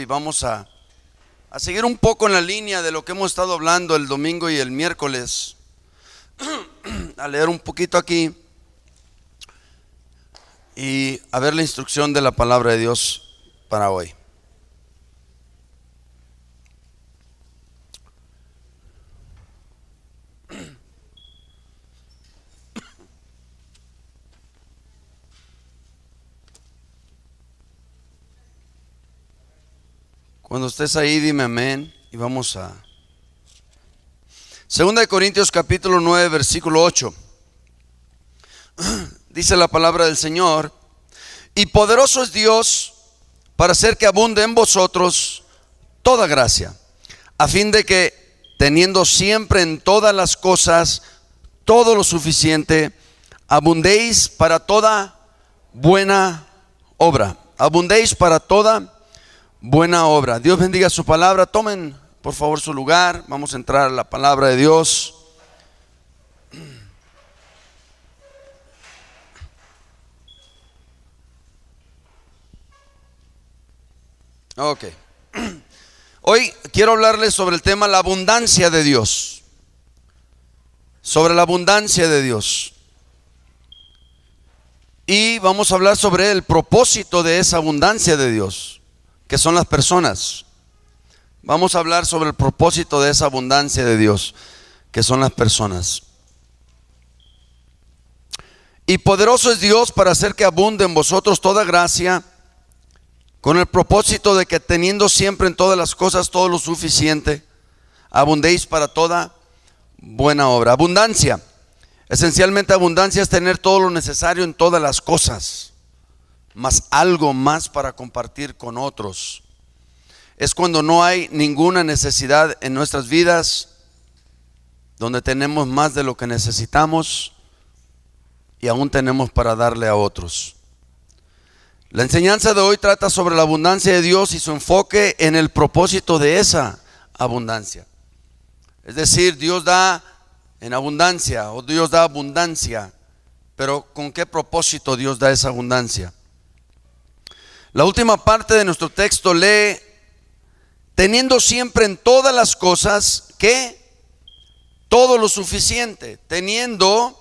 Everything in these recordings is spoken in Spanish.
vamos a seguir un poco en la línea de lo que hemos estado hablando el domingo y el miércoles, a leer un poquito aquí y a ver la instrucción de la palabra de Dios para hoy. Cuando estés ahí, dime amén y vamos a 2 Corintios capítulo 9 versículo 8. Dice la palabra del Señor: y poderoso es Dios para hacer que abunde en vosotros toda gracia, a fin de que, teniendo siempre en todas las cosas todo lo suficiente, abundéis para toda buena obra. Abundéis para toda buena obra. Dios bendiga su palabra. Tomen por favor su lugar. Vamos a entrar a la palabra de Dios. Ok. Hoy quiero hablarles sobre el tema la abundancia de Dios. Sobre la abundancia de Dios. Y vamos a hablar sobre el propósito de esa abundancia de Dios, que son las personas. Vamos a hablar sobre el propósito de esa abundancia de Dios, que son las personas. Y poderoso es Dios para hacer que abunde en vosotros toda gracia, con el propósito de que, teniendo siempre en todas las cosas todo lo suficiente, abundéis para toda buena obra. Abundancia, esencialmente abundancia es tener todo lo necesario en todas las cosas, más algo más para compartir con otros. Es cuando no hay ninguna necesidad en nuestras vidas, donde tenemos más de lo que necesitamos y aún tenemos para darle a otros. La enseñanza de hoy trata sobre la abundancia de Dios y su enfoque en el propósito de esa abundancia. Es decir, Dios da en abundancia, o Dios da abundancia, pero ¿con qué propósito Dios da esa abundancia? La última parte de nuestro texto lee: teniendo siempre en todas las cosas, ¿qué? Todo lo suficiente. Teniendo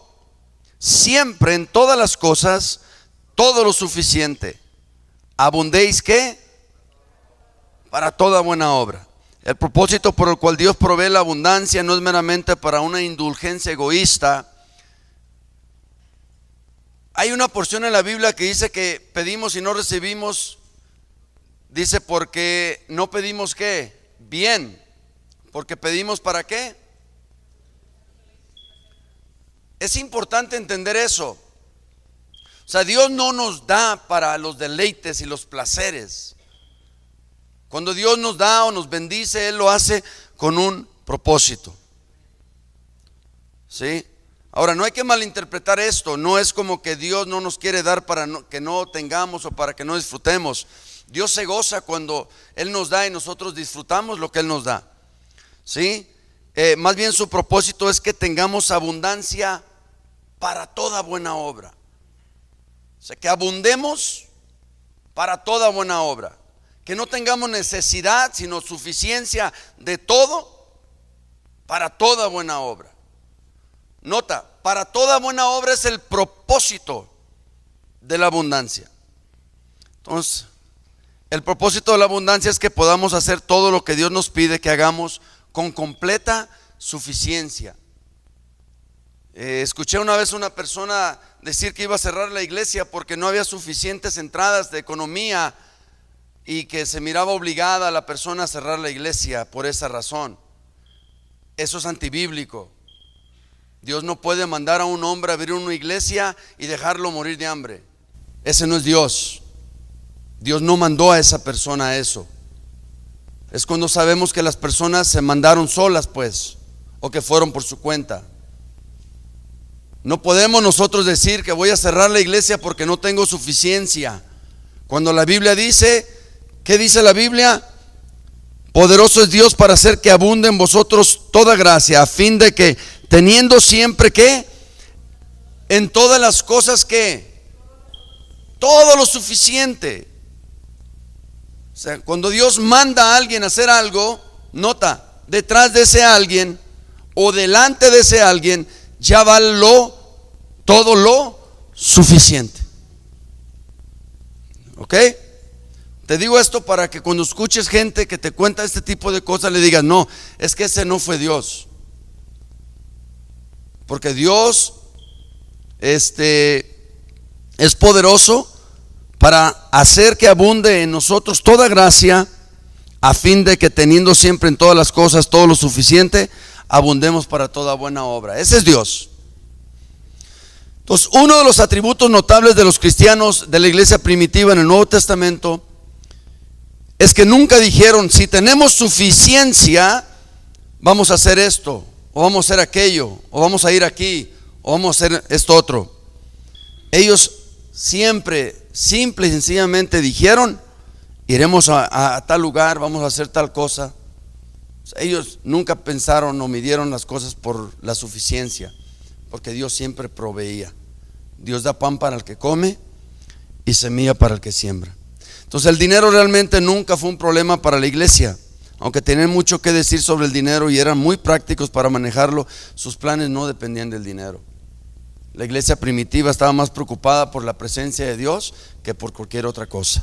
siempre en todas las cosas todo lo suficiente. Abundéis, ¿qué? Para toda buena obra. El propósito por el cual Dios provee la abundancia no es meramente para una indulgencia egoísta. Hay una porción en la Biblia que dice que pedimos y no recibimos. Dice, porque no pedimos ¿qué? Bien. Porque pedimos ¿para qué? Es importante entender eso. O sea, Dios no nos da para los deleites y los placeres. Cuando Dios nos da o nos bendice, Él lo hace con un propósito. ¿Sí? Ahora, no hay que malinterpretar esto. No es como que Dios no nos quiere dar para que no tengamos o para que no disfrutemos. Dios se goza cuando Él nos da y nosotros disfrutamos lo que Él nos da. ¿Sí? Más bien su propósito es que tengamos abundancia para toda buena obra. O sea, que abundemos para toda buena obra. Que no tengamos necesidad, sino suficiencia de todo para toda buena obra. Nota, para toda buena obra es el propósito de la abundancia. Entonces, el propósito de la abundancia es que podamos hacer todo lo que Dios nos pide que hagamos con completa suficiencia. Escuché una vez una persona decir que iba a cerrar la iglesia porque no había suficientes entradas de economía y que se miraba obligada a la persona a cerrar la iglesia por esa razón. Eso es antibíblico. Dios no puede mandar a un hombre a abrir una iglesia y dejarlo morir de hambre. Ese no es Dios. Dios no mandó a esa persona a eso. Es cuando sabemos que las personas se mandaron solas, pues, o que fueron por su cuenta. No podemos nosotros decir que voy a cerrar la iglesia porque no tengo suficiencia. Cuando la Biblia dice, ¿qué dice la Biblia? Poderoso es Dios para hacer que abunde en vosotros toda gracia, a fin de que, teniendo siempre ¿qué? En todas las cosas ¿qué? Todo lo suficiente. O sea, cuando Dios manda a alguien a hacer algo, nota, detrás de ese alguien o delante de ese alguien ya va todo lo suficiente. ¿Ok? Te digo esto para que cuando escuches gente que te cuenta este tipo de cosas le digas, no, es que ese no fue Dios. Porque Dios es poderoso para hacer que abunde en nosotros toda gracia, a fin de que teniendo siempre en todas las cosas todo lo suficiente, abundemos para toda buena obra. Ese es Dios. Entonces, uno de los atributos notables de los cristianos de la iglesia primitiva en el Nuevo Testamento es que nunca dijeron, si tenemos suficiencia, vamos a hacer esto, o vamos a hacer aquello, o vamos a ir aquí, o vamos a hacer esto otro. Ellos siempre, simple y sencillamente dijeron, iremos a tal lugar, vamos a hacer tal cosa. O sea, ellos nunca pensaron o midieron las cosas por la suficiencia, porque Dios siempre proveía. Dios da pan para el que come y semilla para el que siembra. Entonces el dinero realmente nunca fue un problema para la iglesia. Aunque tenían mucho que decir sobre el dinero y eran muy prácticos para manejarlo, sus planes no dependían del dinero. La iglesia primitiva estaba más preocupada por la presencia de Dios que por cualquier otra cosa.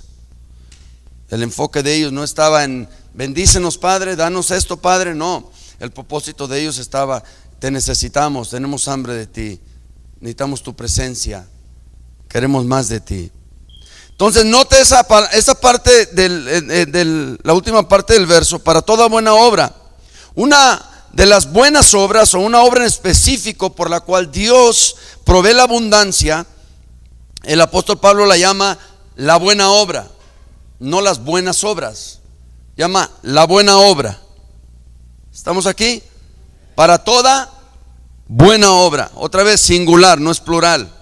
El enfoque de ellos no estaba en bendícenos, Padre, danos esto, Padre. No, el propósito de ellos estaba, te necesitamos, tenemos hambre de ti, necesitamos tu presencia, queremos más de ti. Entonces note esa parte la última parte del verso, para toda buena obra. Una de las buenas obras, o una obra en específico por la cual Dios provee la abundancia, el apóstol Pablo la llama la buena obra, no las buenas obras, llama la buena obra. ¿Estamos aquí? Para toda buena obra, otra vez singular, no es plural.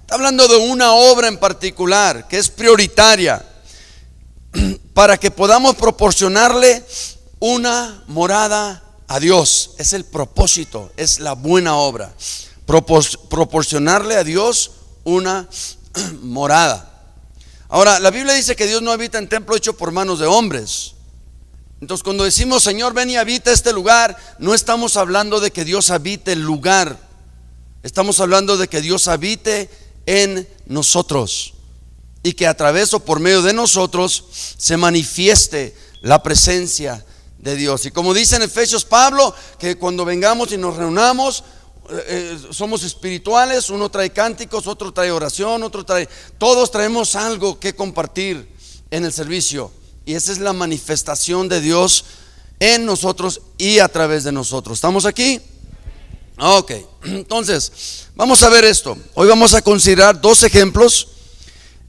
Está hablando de una obra en particular que es prioritaria para que podamos proporcionarle una morada a Dios. Es el propósito, es la buena obra. Proporcionarle a Dios una morada. Ahora, la Biblia dice que Dios no habita en templo hecho por manos de hombres. Entonces, cuando decimos Señor, ven y habita este lugar, no estamos hablando de que Dios habite el lugar. Estamos hablando de que Dios habite en nosotros y que a través o por medio de nosotros se manifieste la presencia de Dios. Y como dice en Efesios Pablo, que cuando vengamos y nos reunamos, somos espirituales, uno trae cánticos, otro trae oración, todos traemos algo que compartir en el servicio, y esa es la manifestación de Dios en nosotros y a través de nosotros. ¿Estamos aquí? Ok, entonces vamos a ver esto. Hoy vamos a considerar dos ejemplos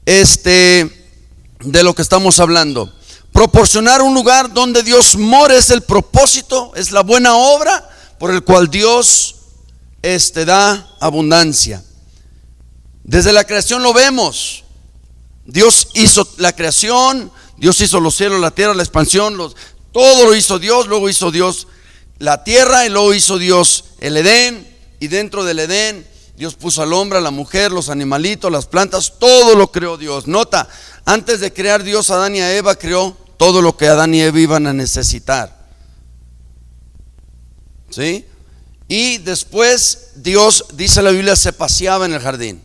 de lo que estamos hablando. Proporcionar un lugar donde Dios more es el propósito, es la buena obra por el cual Dios da abundancia. Desde la creación lo vemos. Dios hizo la creación, Dios hizo los cielos, la tierra, la expansión, todo lo hizo Dios. Luego hizo Dios la tierra y luego hizo Dios el Edén, y dentro del Edén Dios puso al hombre, a la mujer, los animalitos, las plantas, todo lo creó Dios. Nota, antes de crear Dios a Adán y a Eva, creó todo lo que Adán y Eva iban a necesitar. ¿Sí? Y después Dios, dice la Biblia, se paseaba en el jardín.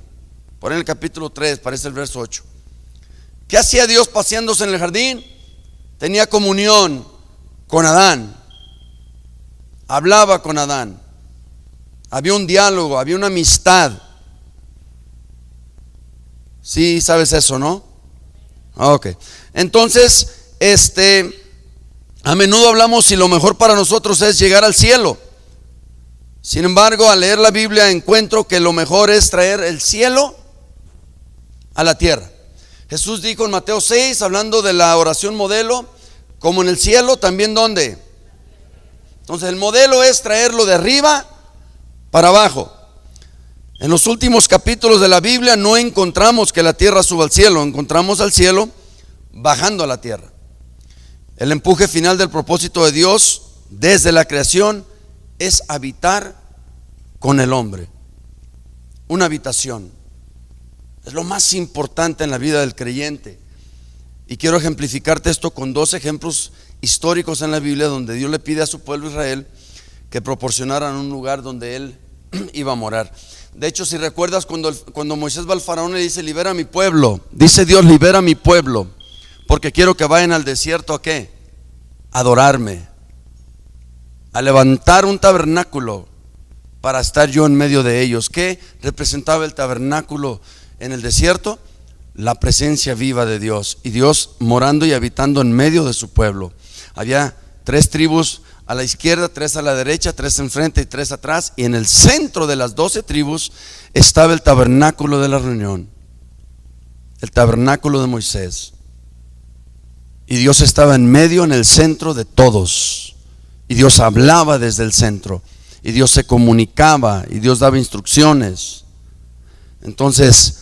Por en el capítulo 3, parece el verso 8. ¿Qué hacía Dios paseándose en el jardín? Tenía comunión con Adán. Hablaba con Adán. Había un diálogo, había una amistad. Sí, sabes eso, ¿no? Ok. Entonces, a menudo hablamos si lo mejor para nosotros es llegar al cielo. Sin embargo, al leer la Biblia encuentro que lo mejor es traer el cielo a la tierra. Jesús dijo en Mateo 6, hablando de la oración modelo, como en el cielo, también ¿dónde? Entonces el modelo es traerlo de arriba para abajo. En los últimos capítulos de la Biblia no encontramos que la tierra suba al cielo, encontramos al cielo bajando a la tierra. El empuje final del propósito de Dios desde la creación es habitar con el hombre. Una habitación es lo más importante en la vida del creyente. Y quiero ejemplificarte esto con dos ejemplos históricos en la Biblia donde Dios le pide a su pueblo Israel que proporcionaran un lugar donde él iba a morar. De hecho, si recuerdas, cuando Moisés va al faraón y dice: libera a mi pueblo, dice Dios: libera a mi pueblo, porque quiero que vayan al desierto ¿a qué? A adorarme, a levantar un tabernáculo para estar yo en medio de ellos. ¿Qué representaba el tabernáculo en el desierto? La presencia viva de Dios, y Dios morando y habitando en medio de su pueblo. Había 3 tribus a la izquierda, 3 a la derecha, 3 enfrente y 3 atrás, y en el centro de las 12 tribus estaba el tabernáculo de la reunión, el tabernáculo de Moisés, y Dios estaba en medio, en el centro de todos, y Dios hablaba desde el centro, y Dios se comunicaba, y Dios daba instrucciones. Entonces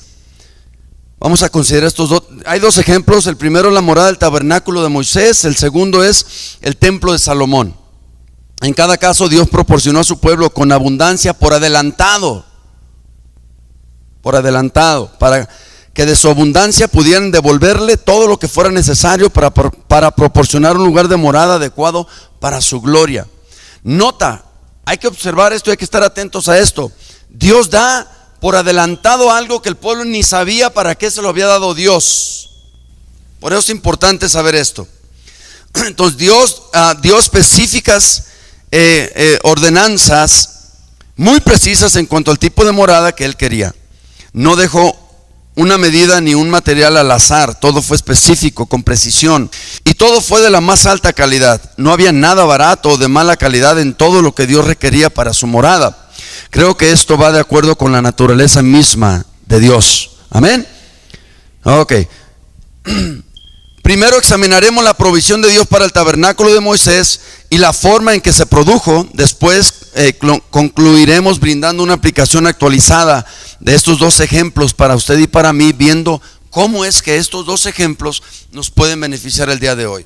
vamos a considerar estos dos. Hay 2 ejemplos. El primero es la morada del tabernáculo de Moisés. El segundo es el templo de Salomón. En cada caso Dios proporcionó a su pueblo con abundancia por adelantado, para que de su abundancia pudieran devolverle todo lo que fuera necesario para proporcionar un lugar de morada adecuado para su gloria. Nota, hay que observar esto y hay que estar atentos a esto. Dios da por adelantado algo que el pueblo ni sabía para qué se lo había dado Dios. Por eso es importante saber esto. Entonces Dios dio específicas ordenanzas muy precisas en cuanto al tipo de morada que él quería. No dejó una medida ni un material al azar. Todo fue específico, con precisión, y todo fue de la más alta calidad. No había nada barato o de mala calidad en todo lo que Dios requería para su morada. Creo que esto va de acuerdo con la naturaleza misma de Dios. Amén. Ok. Primero examinaremos la provisión de Dios para el tabernáculo de Moisés y la forma en que se produjo. Después concluiremos brindando una aplicación actualizada de estos 2 ejemplos para usted y para mí, viendo cómo es que estos 2 ejemplos nos pueden beneficiar el día de hoy.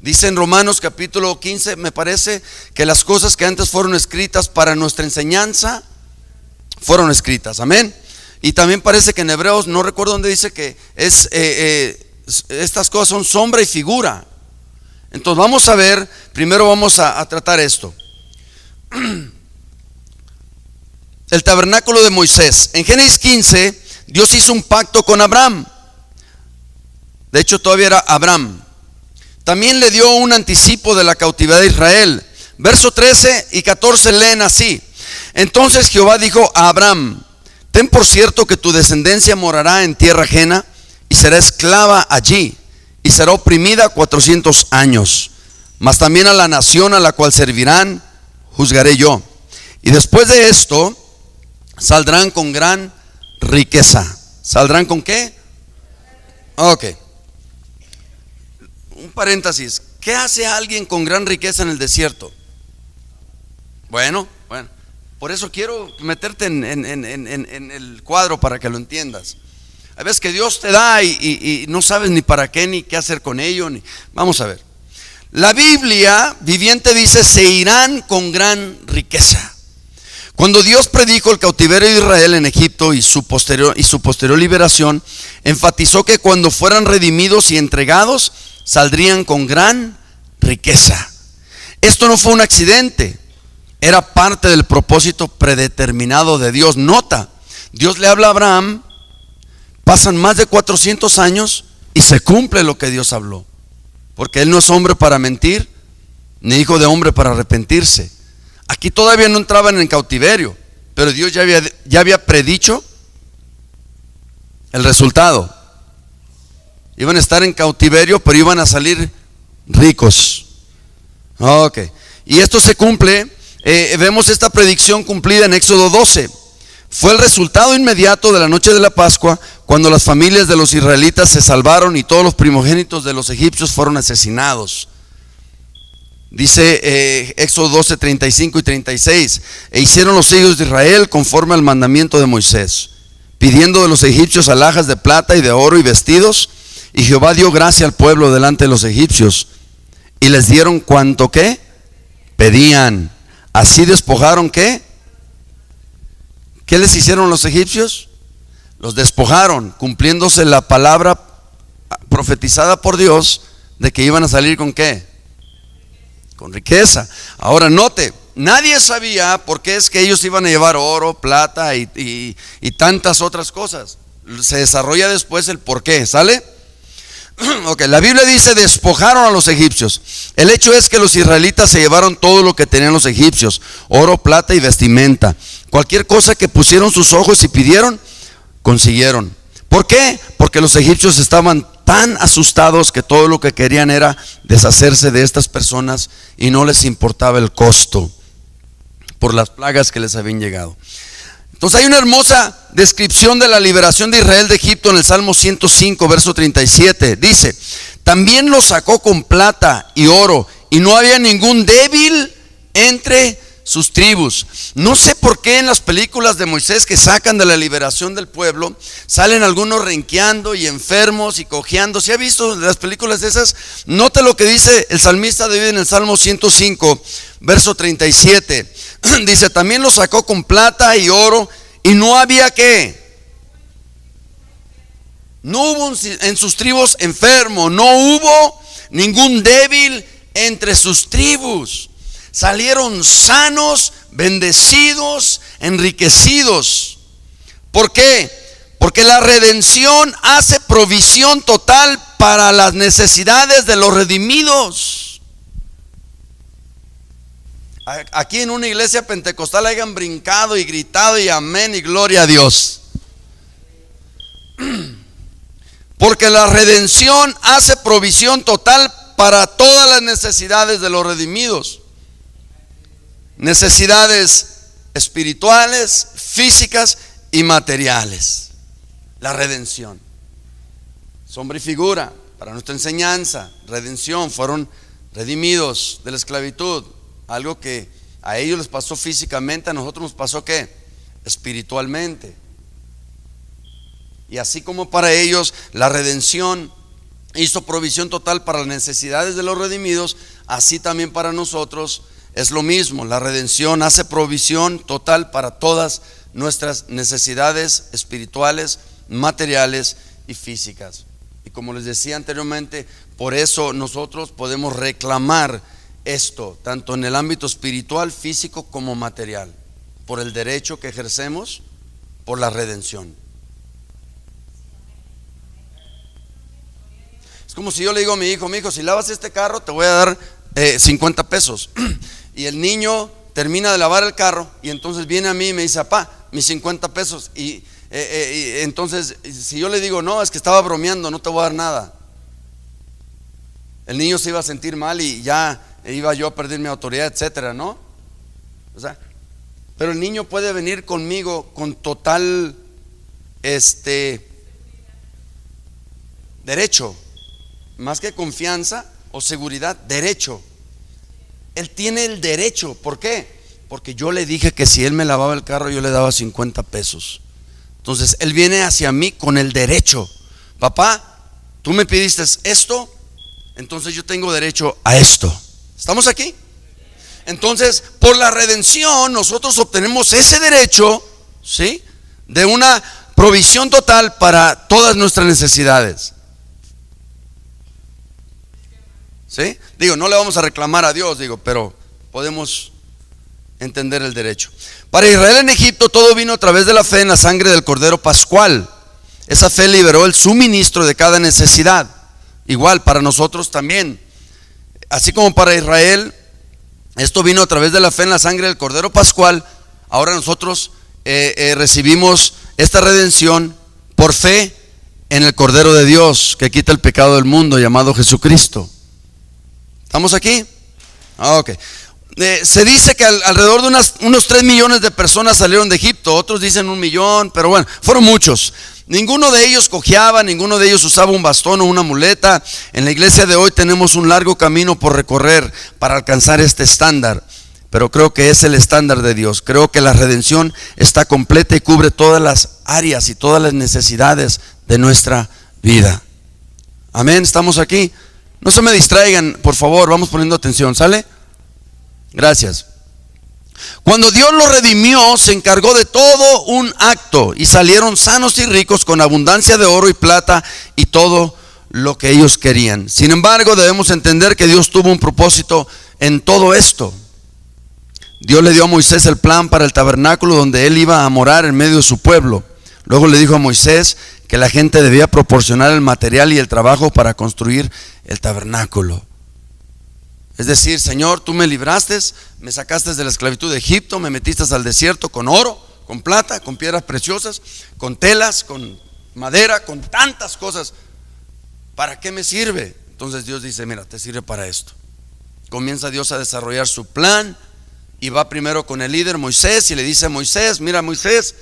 Dice en Romanos capítulo 15, me parece, que las cosas que antes fueron escritas para nuestra enseñanza fueron escritas. Amén. Y también parece que en Hebreos, no recuerdo dónde dice que estas cosas son sombra y figura. Entonces vamos a ver, primero vamos a tratar esto. El tabernáculo de Moisés. En Génesis 15, Dios hizo un pacto con Abraham. De hecho, todavía era Abraham. También le dio un anticipo de la cautividad de Israel. Verso 13 y 14 leen así: entonces Jehová dijo a Abraham: ten por cierto que tu descendencia morará en tierra ajena y será esclava allí, y será oprimida 400 años. Mas también a la nación a la cual servirán juzgaré yo. Y después de esto saldrán con gran riqueza. ¿Saldrán con qué? Ok. Un paréntesis. ¿Qué hace alguien con gran riqueza en el desierto? Bueno, por eso quiero meterte en el cuadro para que lo entiendas. Hay veces que Dios te da y no sabes ni para qué ni qué hacer con ello. Vamos a ver. La Biblia viviente dice: se irán con gran riqueza. Cuando Dios predijo el cautiverio de Israel en Egipto y su posterior liberación, enfatizó que cuando fueran redimidos y entregados, saldrían con gran riqueza. Esto no fue un accidente, era parte del propósito predeterminado de Dios. Nota, Dios le habla a Abraham, pasan más de 400 años y se cumple lo que Dios habló, porque Él no es hombre para mentir, ni hijo de hombre para arrepentirse. Aquí todavía no entraban en cautiverio, pero Dios ya había predicho el resultado. Iban a estar en cautiverio, pero iban a salir ricos. Ok. Y esto se cumple. Vemos esta predicción cumplida en Éxodo 12. Fue el resultado inmediato de la noche de la Pascua, cuando las familias de los israelitas se salvaron y todos los primogénitos de los egipcios fueron asesinados. Dice Éxodo 12, 35 y 36: e hicieron los hijos de Israel conforme al mandamiento de Moisés, pidiendo de los egipcios alhajas de plata y de oro y vestidos. Y Jehová dio gracia al pueblo delante de los egipcios, y les dieron cuanto que pedían. Así despojaron ¿qué? ¿Qué les hicieron los egipcios? Los despojaron, cumpliéndose la palabra profetizada por Dios de que iban a salir ¿con qué? Con riqueza. Ahora note, nadie sabía por qué es que ellos iban a llevar oro, plata y tantas otras cosas. Se desarrolla después el por qué, ¿sale? Ok, la Biblia dice despojaron a los egipcios. El hecho es que los israelitas se llevaron todo lo que tenían los egipcios: oro, plata y vestimenta. Cualquier cosa que pusieron sus ojos y pidieron, consiguieron. ¿Por qué? Porque los egipcios estaban tan asustados que todo lo que querían era deshacerse de estas personas y no les importaba el costo por las plagas que les habían llegado. Entonces hay una hermosa descripción de la liberación de Israel de Egipto en el Salmo 105, verso 37. Dice: también los sacó con plata y oro, y no había ningún débil entre sus tribus. No sé por qué en las películas de Moisés que sacan de la liberación del pueblo, salen algunos renqueando y enfermos y cojeando. ¿Sí ha visto las películas esas? Note lo que dice el salmista David en el Salmo 105, verso 37. Dice: también los sacó con plata y oro, y no había ¿qué? No hubo en sus tribus enfermo, no hubo ningún débil entre sus tribus. Salieron sanos, bendecidos, enriquecidos. ¿Por qué? Porque la redención hace provisión total para las necesidades de los redimidos. Aquí en una iglesia pentecostal hayan brincado y gritado y amén y gloria a Dios. Porque la redención hace provisión total para todas las necesidades de los redimidos. Necesidades espirituales, físicas y materiales. La redención. Sombra y figura para nuestra enseñanza. Redención, fueron redimidos de la esclavitud. Algo que a ellos les pasó físicamente, a nosotros nos pasó ¿qué? Espiritualmente. Y así como para ellos la redención hizo provisión total para las necesidades de los redimidos, así también para nosotros es lo mismo. La redención hace provisión total para todas nuestras necesidades espirituales, materiales y físicas. Y como les decía anteriormente, por eso nosotros podemos reclamar esto, tanto en el ámbito espiritual, físico como material, por el derecho que ejercemos por la redención. Es como si yo le digo a mi hijo, si lavas este carro te voy a dar 50 pesos. Y el niño termina de lavar el carro y entonces viene a mí y me dice: papá, mis 50 pesos. Y entonces si yo le digo: no, es que estaba bromeando, no te voy a dar nada, el niño se iba a sentir mal y ya iba yo a perder mi autoridad, etcétera, ¿no? O sea, pero el niño puede venir conmigo con total derecho, más que confianza o seguridad, derecho. Él tiene el derecho. ¿Por qué? Porque yo le dije que si él me lavaba el carro yo le daba 50 pesos. Entonces él viene hacia mí con el derecho: papá, tú me pidiste esto, entonces yo tengo derecho a esto. ¿Estamos aquí? Entonces, por la redención nosotros obtenemos ese derecho, ¿sí?, de una provisión total para todas nuestras necesidades. ¿Sí? Digo, no le vamos a reclamar a Dios, pero podemos entender el derecho. Para Israel en Egipto todo vino a través de la fe en la sangre del Cordero Pascual. Esa fe liberó el suministro de cada necesidad. Igual para nosotros también. Así como para Israel esto vino a través de la fe en la sangre del Cordero Pascual, ahora nosotros recibimos esta redención por fe en el Cordero de Dios que quita el pecado del mundo, llamado Jesucristo. ¿Estamos aquí? Ok. Se dice que alrededor de unos 3 millones de personas salieron de Egipto. Otros dicen 1 millón, pero bueno, fueron muchos. Ninguno de ellos cojeaba, ninguno de ellos usaba un bastón o una muleta. En la iglesia de hoy tenemos un largo camino por recorrer para alcanzar este estándar, pero creo que es el estándar de Dios. Creo que la redención está completa y cubre todas las áreas y todas las necesidades de nuestra vida. Amén, ¿estamos aquí? No se me distraigan, por favor, vamos poniendo atención, ¿sale? Gracias. Cuando Dios los redimió, se encargó de todo un acto y salieron sanos y ricos con abundancia de oro y plata y todo lo que ellos querían. Sin embargo, debemos entender que Dios tuvo un propósito en todo esto. Dios le dio a Moisés el plan para el tabernáculo donde él iba a morar en medio de su pueblo. Luego le dijo a Moisés que la gente debía proporcionar el material y el trabajo para construir el tabernáculo. Es decir, Señor, tú me libraste, me sacaste de la esclavitud de Egipto, me metiste al desierto con oro, con plata, con piedras preciosas, con telas, con madera, con tantas cosas. ¿Para qué me sirve? Entonces Dios dice, mira, te sirve para esto. Comienza Dios a desarrollar su plan y va primero con el líder Moisés y le dice a Moisés, mira Moisés,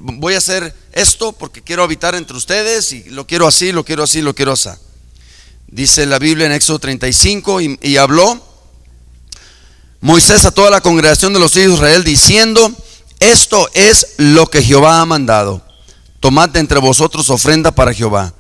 voy a hacer esto porque quiero habitar entre ustedes y lo quiero así, lo quiero así, lo quiero así. Dice la Biblia en Éxodo 35 y habló Moisés a toda la congregación de los hijos de Israel diciendo, esto es lo que Jehová ha mandado, tomad de entre vosotros ofrenda para Jehová,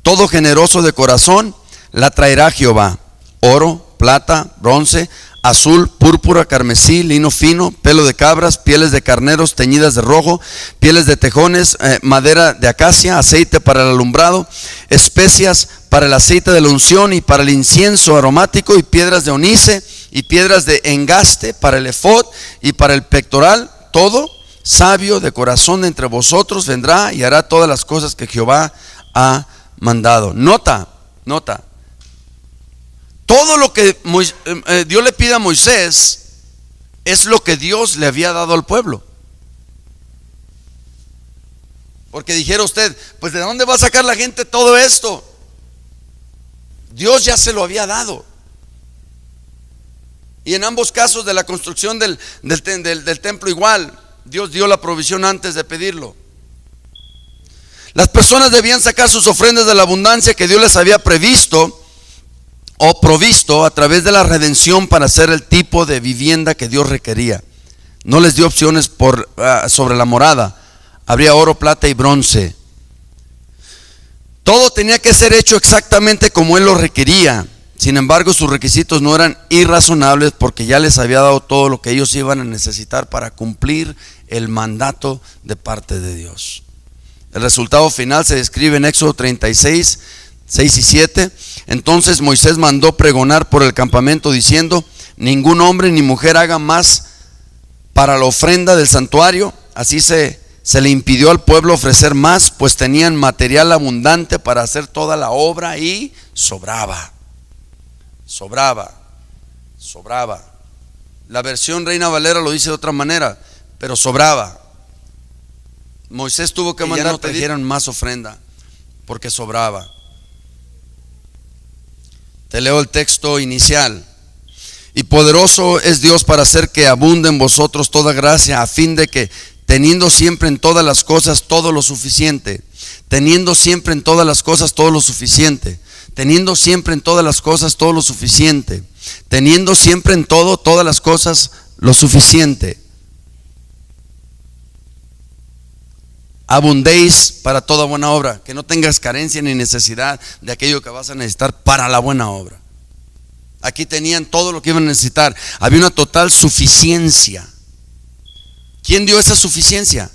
todo generoso de corazón la traerá Jehová, oro, plata, bronce, azul, púrpura, carmesí, lino fino, pelo de cabras, pieles de carneros teñidas de rojo, pieles de tejones, madera de acacia, aceite para el alumbrado, especias para el aceite de la unción y para el incienso aromático, y piedras de onice y piedras de engaste para el efod y para el pectoral. Todo sabio de corazón entre vosotros vendrá y hará todas las cosas que Jehová ha mandado. Nota. Todo lo que Dios le pide a Moisés es lo que Dios le había dado al pueblo. Porque dijera usted, pues ¿de dónde va a sacar la gente todo esto? Dios ya se lo había dado. Y en ambos casos de la construcción del templo igual, Dios dio la provisión antes de pedirlo. Las personas debían sacar sus ofrendas de la abundancia que Dios les había previsto o provisto a través de la redención para hacer el tipo de vivienda que Dios requería. No les dio opciones sobre la morada. Habría oro, plata y bronce. Todo tenía que ser hecho exactamente como Él lo requería. Sin embargo, sus requisitos no eran irrazonables porque ya les había dado todo lo que ellos iban a necesitar para cumplir el mandato de parte de Dios. El resultado final se describe en Éxodo 36, 6 y 7. Entonces Moisés mandó pregonar por el campamento diciendo, ningún hombre ni mujer haga más para la ofrenda del santuario. Así se le impidió al pueblo ofrecer más, pues tenían material abundante para hacer toda la obra y sobraba. La versión Reina Valera lo dice de otra manera, pero sobraba. Moisés tuvo que mandar que trajeran más ofrenda porque sobraba. Te leo el texto inicial. Y poderoso es Dios para hacer que abunde en vosotros toda gracia, a fin de que teniendo siempre en todas las cosas todo lo suficiente, teniendo siempre en todas las cosas todo lo suficiente, teniendo siempre en todas las cosas todo lo suficiente, teniendo siempre en todo todas las cosas lo suficiente, abundéis para toda buena obra, que no tengas carencia ni necesidad de aquello que vas a necesitar para la buena obra. Aquí tenían todo lo que iban a necesitar, había una total suficiencia. ¿Quién dio esa suficiencia?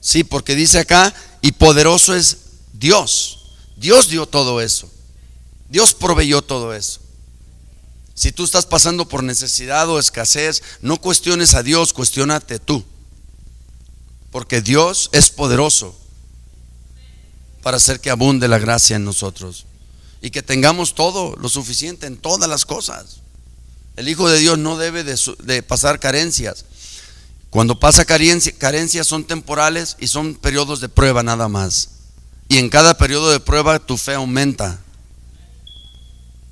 Sí, porque dice acá, y poderoso es Dios. Dios dio todo eso. Dios proveyó todo eso. Si tú estás pasando por necesidad o escasez, no cuestiones a Dios, cuestiónate tú. Porque Dios es poderoso para hacer que abunde la gracia en nosotros y que tengamos todo lo suficiente en todas las cosas. El Hijo de Dios no debe de pasar carencias. Cuando pasa carencias son temporales y son periodos de prueba nada más. Y en cada periodo de prueba tu fe aumenta.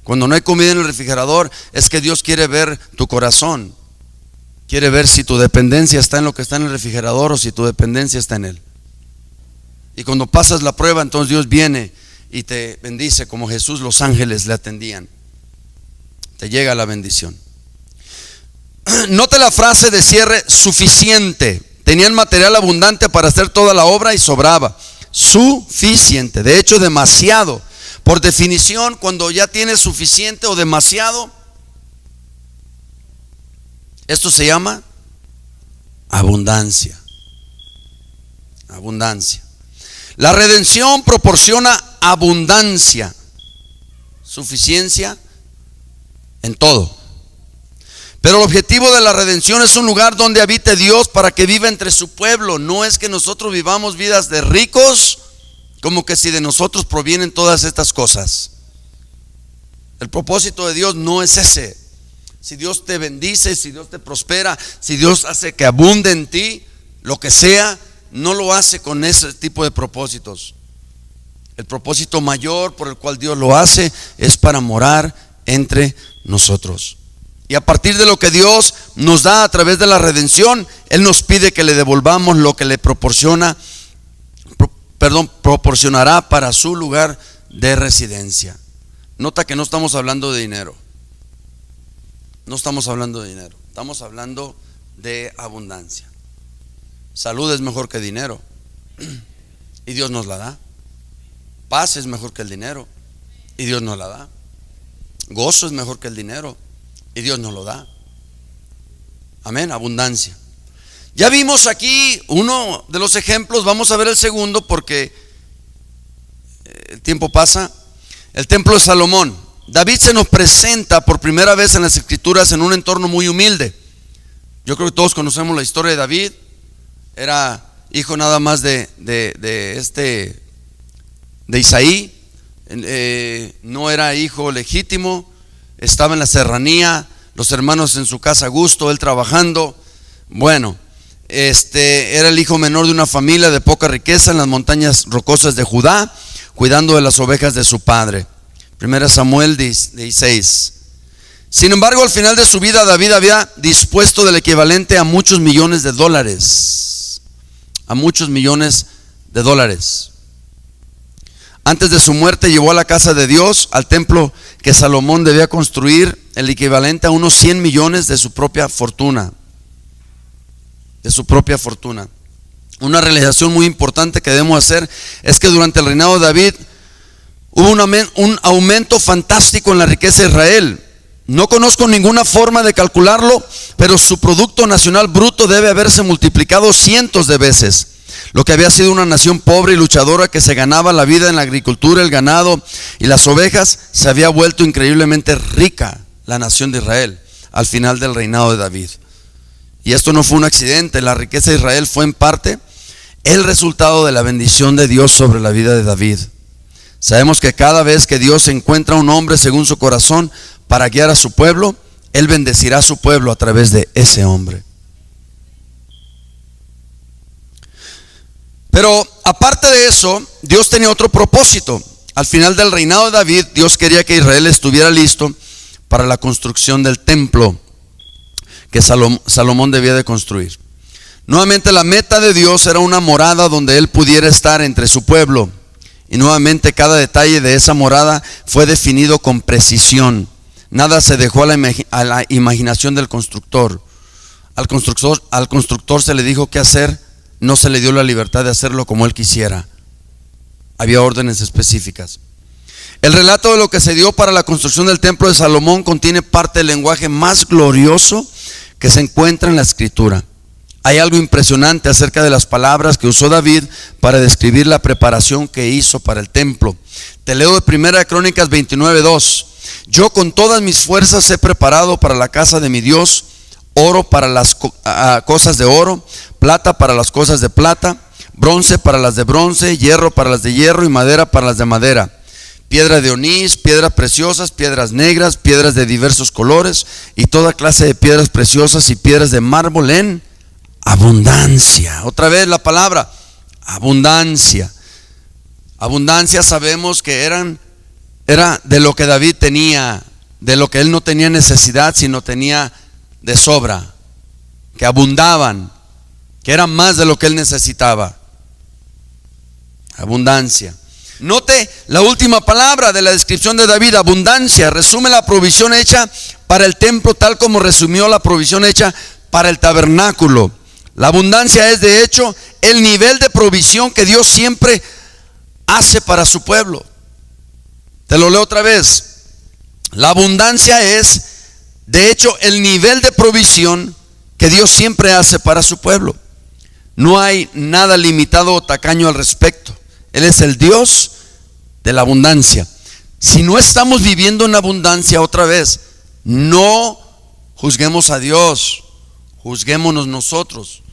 Cuando no hay comida en el refrigerador es que Dios quiere ver tu corazón. Quiere ver si tu dependencia está en lo que está en el refrigerador o si tu dependencia está en Él. Y cuando pasas la prueba, entonces Dios viene y te bendice como Jesús, los ángeles le atendían. Te llega la bendición. Note la frase de cierre, suficiente. Tenían material abundante para hacer toda la obra y sobraba. Suficiente, de hecho demasiado. Por definición, cuando ya tienes suficiente o demasiado, esto se llama abundancia. Abundancia. La redención proporciona abundancia, suficiencia en todo. Pero el objetivo de la redención es un lugar donde habite Dios para que viva entre su pueblo. No es que nosotros vivamos vidas de ricos, como que si de nosotros provienen todas estas cosas. El propósito de Dios no es ese. Si Dios te bendice, si Dios te prospera, si Dios hace que abunde en ti, lo que sea, no lo hace con ese tipo de propósitos. El propósito mayor por el cual Dios lo hace es para morar entre nosotros. Y a partir de lo que Dios nos da a través de la redención, Él nos pide que le devolvamos lo que le proporcionará para su lugar de residencia. Nota que no estamos hablando de dinero. No estamos hablando de dinero. Estamos hablando de abundancia. Salud es mejor que dinero y Dios nos la da. Paz es mejor que el dinero y Dios nos la da. Gozo es mejor que el dinero y Dios nos lo da. Amén, abundancia. Ya vimos aquí uno de los ejemplos. Vamos a ver el segundo porque el tiempo pasa. El templo de Salomón. David se nos presenta por primera vez en las escrituras en un entorno muy humilde. Yo creo que todos conocemos la historia de David. Era hijo nada más de Isaí. No era hijo legítimo. Estaba en la serranía, los hermanos en su casa a gusto, él trabajando. Bueno, era el hijo menor de una familia de poca riqueza en las montañas rocosas de Judá, cuidando de las ovejas de su padre. 1 Samuel 16. Sin embargo, al final de su vida, David había dispuesto del equivalente a muchos millones de dólares. A muchos millones de dólares. Antes de su muerte llevó a la casa de Dios, al templo que Salomón debía construir, el equivalente a unos 100 millones de su propia fortuna. De su propia fortuna. Una realización muy importante que debemos hacer es que durante el reinado de David hubo un aumento fantástico en la riqueza de Israel. No conozco ninguna forma de calcularlo, pero su Producto Nacional Bruto debe haberse multiplicado cientos de veces. Lo que había sido una nación pobre y luchadora que se ganaba la vida en la agricultura, el ganado y las ovejas, se había vuelto increíblemente rica la nación de Israel al final del reinado de David. Y esto no fue un accidente. La riqueza de Israel fue en parte el resultado de la bendición de Dios sobre la vida de David. Sabemos que cada vez que Dios encuentra un hombre según su corazón para guiar a su pueblo, Él bendecirá a su pueblo a través de ese hombre. Pero aparte de eso, Dios tenía otro propósito. Al final del reinado de David, Dios quería que Israel estuviera listo para la construcción del templo que Salomón debía de construir. Nuevamente la meta de Dios era una morada donde Él pudiera estar entre su pueblo. Y nuevamente cada detalle de esa morada fue definido con precisión. Nada se dejó a la imaginación del constructor. Al constructor se le dijo qué hacer. No se le dio la libertad de hacerlo como él quisiera. Había órdenes específicas. El relato de lo que se dio para la construcción del templo de Salomón contiene parte del lenguaje más glorioso que se encuentra en la escritura. Hay algo impresionante acerca de las palabras que usó David para describir la preparación que hizo para el templo. Te leo de 1 Crónicas 29:2. Yo con todas mis fuerzas he preparado para la casa de mi Dios oro para las cosas de oro, plata para las cosas de plata, bronce para las de bronce, hierro para las de hierro y madera para las de madera. Piedra de onís, piedras preciosas, piedras negras, piedras de diversos colores y toda clase de piedras preciosas y piedras de mármol en abundancia. Otra vez la palabra abundancia. Abundancia sabemos que era de lo que David tenía, de lo que él no tenía necesidad, sino tenía de sobra, que abundaban, que eran más de lo que él necesitaba. Abundancia. Note la última palabra de la descripción de David, abundancia. Resume la provisión hecha para el templo tal como resumió la provisión hecha para el tabernáculo. La abundancia es de hecho el nivel de provisión que Dios siempre hace para su pueblo. Te lo leo otra vez. La abundancia es de hecho el nivel de provisión que Dios siempre hace para su pueblo. No hay nada limitado o tacaño al respecto. Él es el Dios de la abundancia. Si no estamos viviendo en abundancia otra vez, no juzguemos a Dios, juzguémonos nosotros.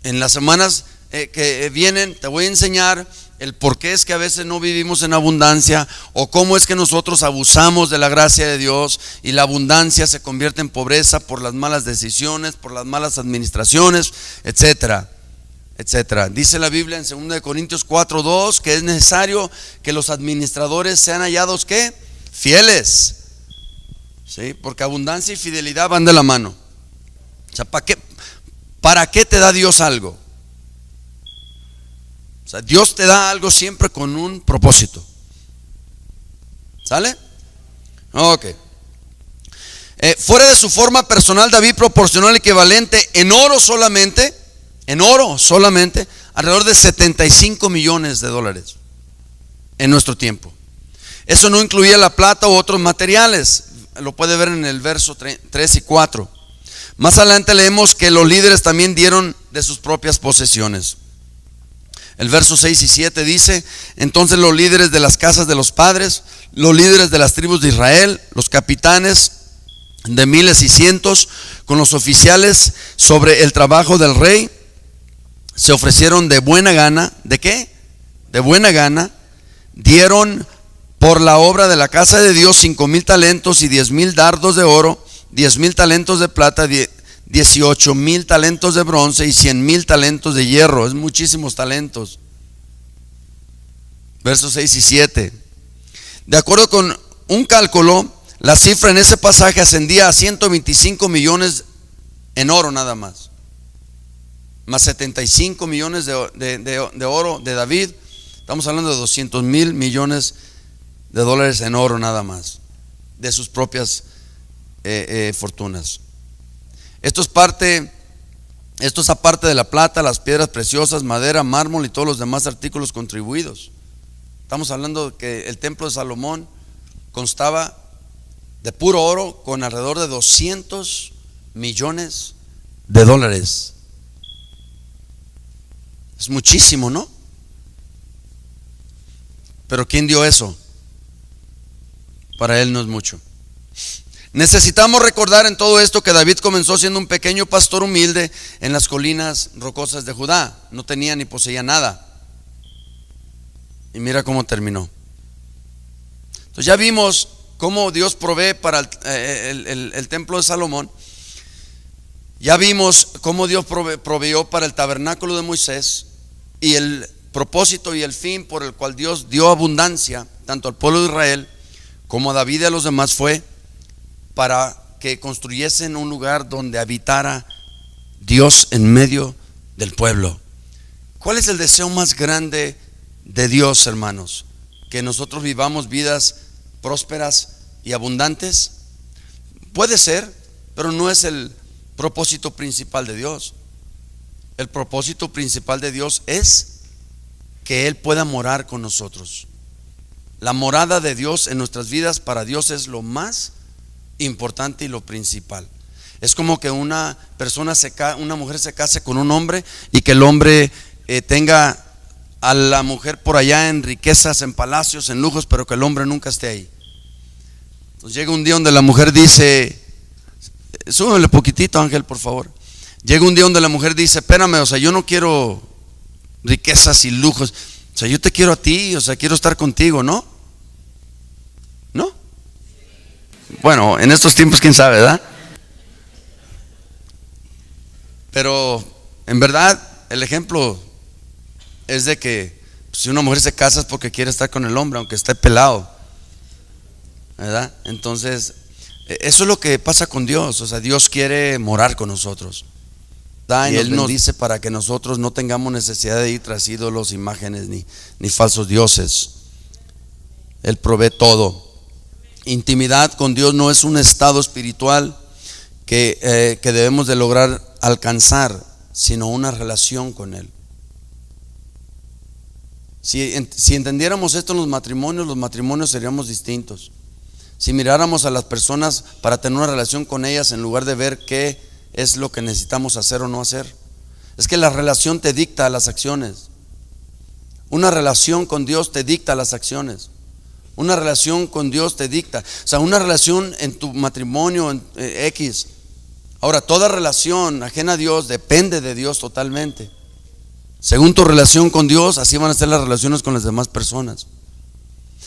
En las semanas que vienen te voy a enseñar el por qué es que a veces no vivimos en abundancia, o cómo es que nosotros abusamos de la gracia de Dios y la abundancia se convierte en pobreza por las malas decisiones, por las malas administraciones, etcétera, etcétera. Dice la Biblia en 2 Corintios 4:2 que es necesario que los administradores sean hallados ¿qué? Fieles. ¿Sí? Porque abundancia y fidelidad van de la mano. O sea, ¿para qué te da Dios algo? O sea, Dios te da algo siempre con un propósito. ¿Sale? Ok. Fuera de su forma personal, David proporcionó el equivalente en oro solamente, alrededor de 75 millones de dólares en nuestro tiempo. Eso no incluía la plata u otros materiales. Lo puede ver en el verso 3 y 4. Más adelante leemos que los líderes también dieron de sus propias posesiones. El verso 6 y 7 dice: entonces los líderes de las casas de los padres, los líderes de las tribus de Israel, los capitanes de miles y cientos, con los oficiales sobre el trabajo del rey, se ofrecieron de buena gana. ¿De qué? De buena gana. Dieron por la obra de la casa de Dios 5,000 talentos y 10,000 dardos de oro, 10,000 talentos de plata, 18,000 talentos de bronce y 100,000 talentos de hierro. Es muchísimos talentos. Versos 6 y 7. De acuerdo con un cálculo, la cifra en ese pasaje ascendía a 125 millones en oro nada más. Más 75 millones de oro de David. Estamos hablando de 200,000 millones de dólares en oro nada más, de sus propias fortunas. Esto es aparte de la plata, las piedras preciosas, madera, mármol y todos los demás artículos contribuidos. Estamos hablando de que el templo de Salomón constaba de puro oro con alrededor de 200 millones de dólares. Es muchísimo, ¿no? Pero ¿quién dio eso? Para él no es mucho. Necesitamos recordar en todo esto que David comenzó siendo un pequeño pastor humilde en las colinas rocosas de Judá. No tenía ni poseía nada. Y mira cómo terminó. Entonces ya vimos cómo Dios provee para el templo de Salomón. Ya vimos cómo Dios proveyó para el tabernáculo de Moisés, y el propósito y el fin por el cual Dios dio abundancia tanto al pueblo de Israel como a David y a los demás fue para que construyesen un lugar donde habitara Dios en medio del pueblo. ¿Cuál es el deseo más grande de Dios, hermanos? Que nosotros vivamos vidas prósperas y abundantes. Puede ser, pero no es el propósito principal de Dios. El propósito principal de Dios es que Él pueda morar con nosotros. La morada de Dios en nuestras vidas para Dios es lo más importante y lo principal. Es como que una mujer se case con un hombre y que el hombre tenga a la mujer por allá en riquezas, en palacios, en lujos, pero que el hombre nunca esté ahí. Entonces llega un día donde la mujer dice, súbele poquitito, Ángel, por favor. Llega un día donde la mujer dice, espérame, o sea, yo no quiero riquezas y lujos, o sea, yo te quiero a ti, o sea, quiero estar contigo, ¿no? ¿No? Bueno, en estos tiempos quién sabe, ¿verdad? Pero en verdad el ejemplo es de que si una mujer se casa es porque quiere estar con el hombre, aunque esté pelado, ¿verdad? Entonces eso es lo que pasa con Dios. O sea, Dios quiere morar con nosotros, y Él nos dice para que nosotros no tengamos necesidad de ir tras ídolos, imágenes ni falsos dioses. Él provee todo. Intimidad con Dios no es un estado espiritual que debemos de lograr alcanzar, sino una relación con Él. Si entendiéramos esto en los matrimonios seríamos distintos. Si miráramos a las personas para tener una relación con ellas en lugar de ver qué es lo que necesitamos hacer o no hacer. Es que la relación te dicta las acciones. Una relación con Dios te dicta las acciones. Una relación con Dios te dicta. O sea, una relación en tu matrimonio en, X. Ahora, toda relación ajena a Dios depende de Dios totalmente. Según tu relación con Dios, así van a ser las relaciones con las demás personas.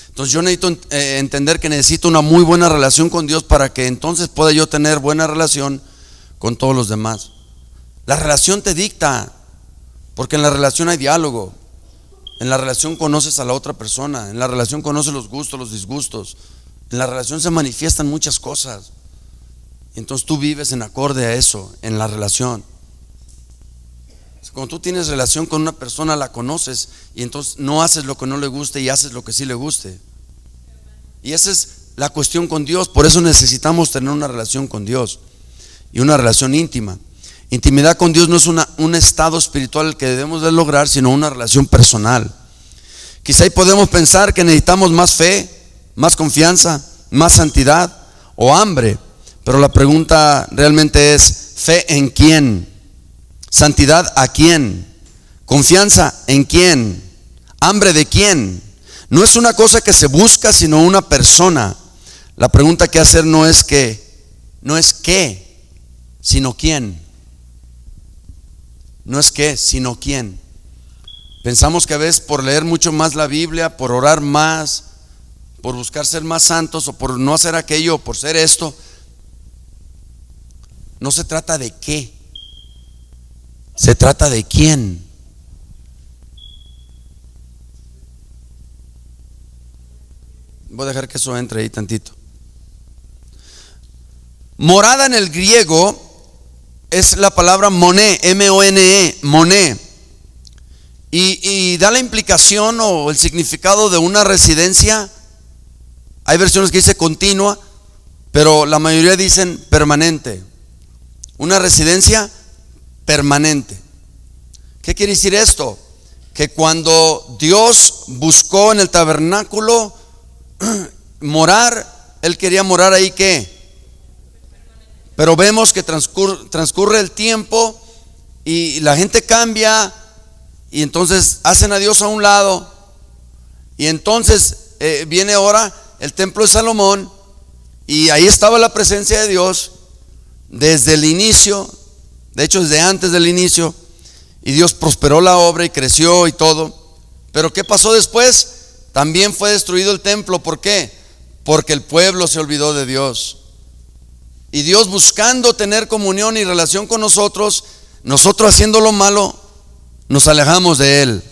Entonces yo necesito entender que necesito una muy buena relación con Dios para que entonces pueda yo tener buena relación con todos los demás. La relación te dicta, porque en la relación hay diálogo. En la relación conoces a la otra persona. En la relación conoces los gustos, los disgustos. En la relación se manifiestan muchas cosas. Entonces tú vives en acorde a eso, en la relación. Cuando tú tienes relación con una persona, la conoces y entonces no haces lo que no le guste y haces lo que sí le guste. Y esa es la cuestión con Dios. Por eso necesitamos tener una relación con Dios y una relación íntima. Intimidad con Dios no es un estado espiritual que debemos de lograr, sino una relación personal. Quizá ahí podemos pensar que necesitamos más fe, más confianza, más santidad o hambre. Pero la pregunta realmente es: ¿fe en quién? ¿Santidad a quién? ¿Confianza en quién? ¿Hambre de quién? No es una cosa que se busca, sino una persona. La pregunta que hacer no es qué, sino quién. No es qué, sino quién. Pensamos que a veces por leer mucho más la Biblia, por orar más, por buscar ser más santos, o por no hacer aquello, o por ser esto, no se trata de qué, se trata de quién. Voy a dejar que eso entre ahí tantito. Morada en el griego es la palabra moné, M-O-N-E, moné. Y da la implicación o el significado de una residencia. Hay versiones que dice continua, pero la mayoría dicen permanente. Una residencia permanente. ¿Qué quiere decir esto? Que cuando Dios buscó en el tabernáculo morar, Él quería morar ahí, ¿qué? Pero vemos que transcurre el tiempo y la gente cambia, y entonces hacen a Dios a un lado, y entonces viene ahora el templo de Salomón, y ahí estaba la presencia de Dios desde el inicio, de hecho desde antes del inicio, y Dios prosperó la obra y creció y todo. Pero ¿qué pasó después? También fue destruido el templo. ¿Por qué? Porque el pueblo se olvidó de Dios. Y Dios, buscando tener comunión y relación con nosotros haciendo lo malo, nos alejamos de Él,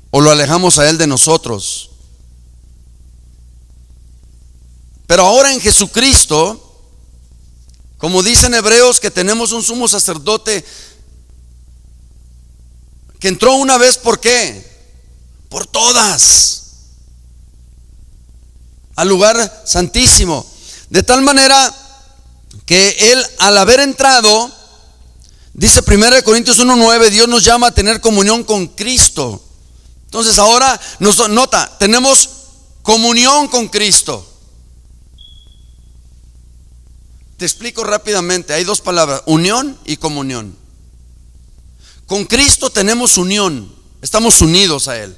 o lo alejamos a Él de nosotros. Pero ahora en Jesucristo, como dicen Hebreos, que tenemos un sumo sacerdote que entró una vez, ¿por qué? Por todas, al lugar santísimo. De tal manera que Él, al haber entrado, dice 1 Corintios 1:9, Dios nos llama a tener comunión con Cristo. Entonces ahora, nota, tenemos comunión con Cristo. Te explico rápidamente, hay dos palabras: unión y comunión. Con Cristo tenemos unión, estamos unidos a Él.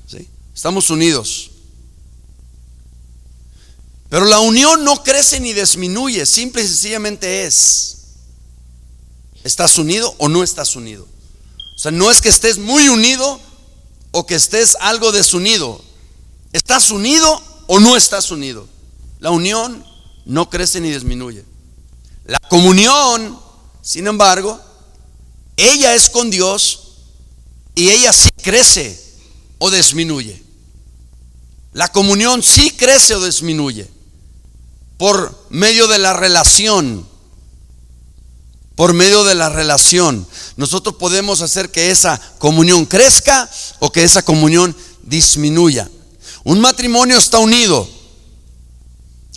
¿Sí? Estamos unidos. Pero la unión no crece ni disminuye, simple y sencillamente es: ¿estás unido o no estás unido? O sea, no es que estés muy unido o que estés algo desunido. ¿Estás unido o no estás unido? La unión no crece ni disminuye. La comunión, sin embargo, ella es con Dios, y ella sí crece o disminuye. La comunión sí crece o disminuye por medio de la relación. Por medio de la relación nosotros podemos hacer que esa comunión crezca o que esa comunión disminuya. Un matrimonio está unido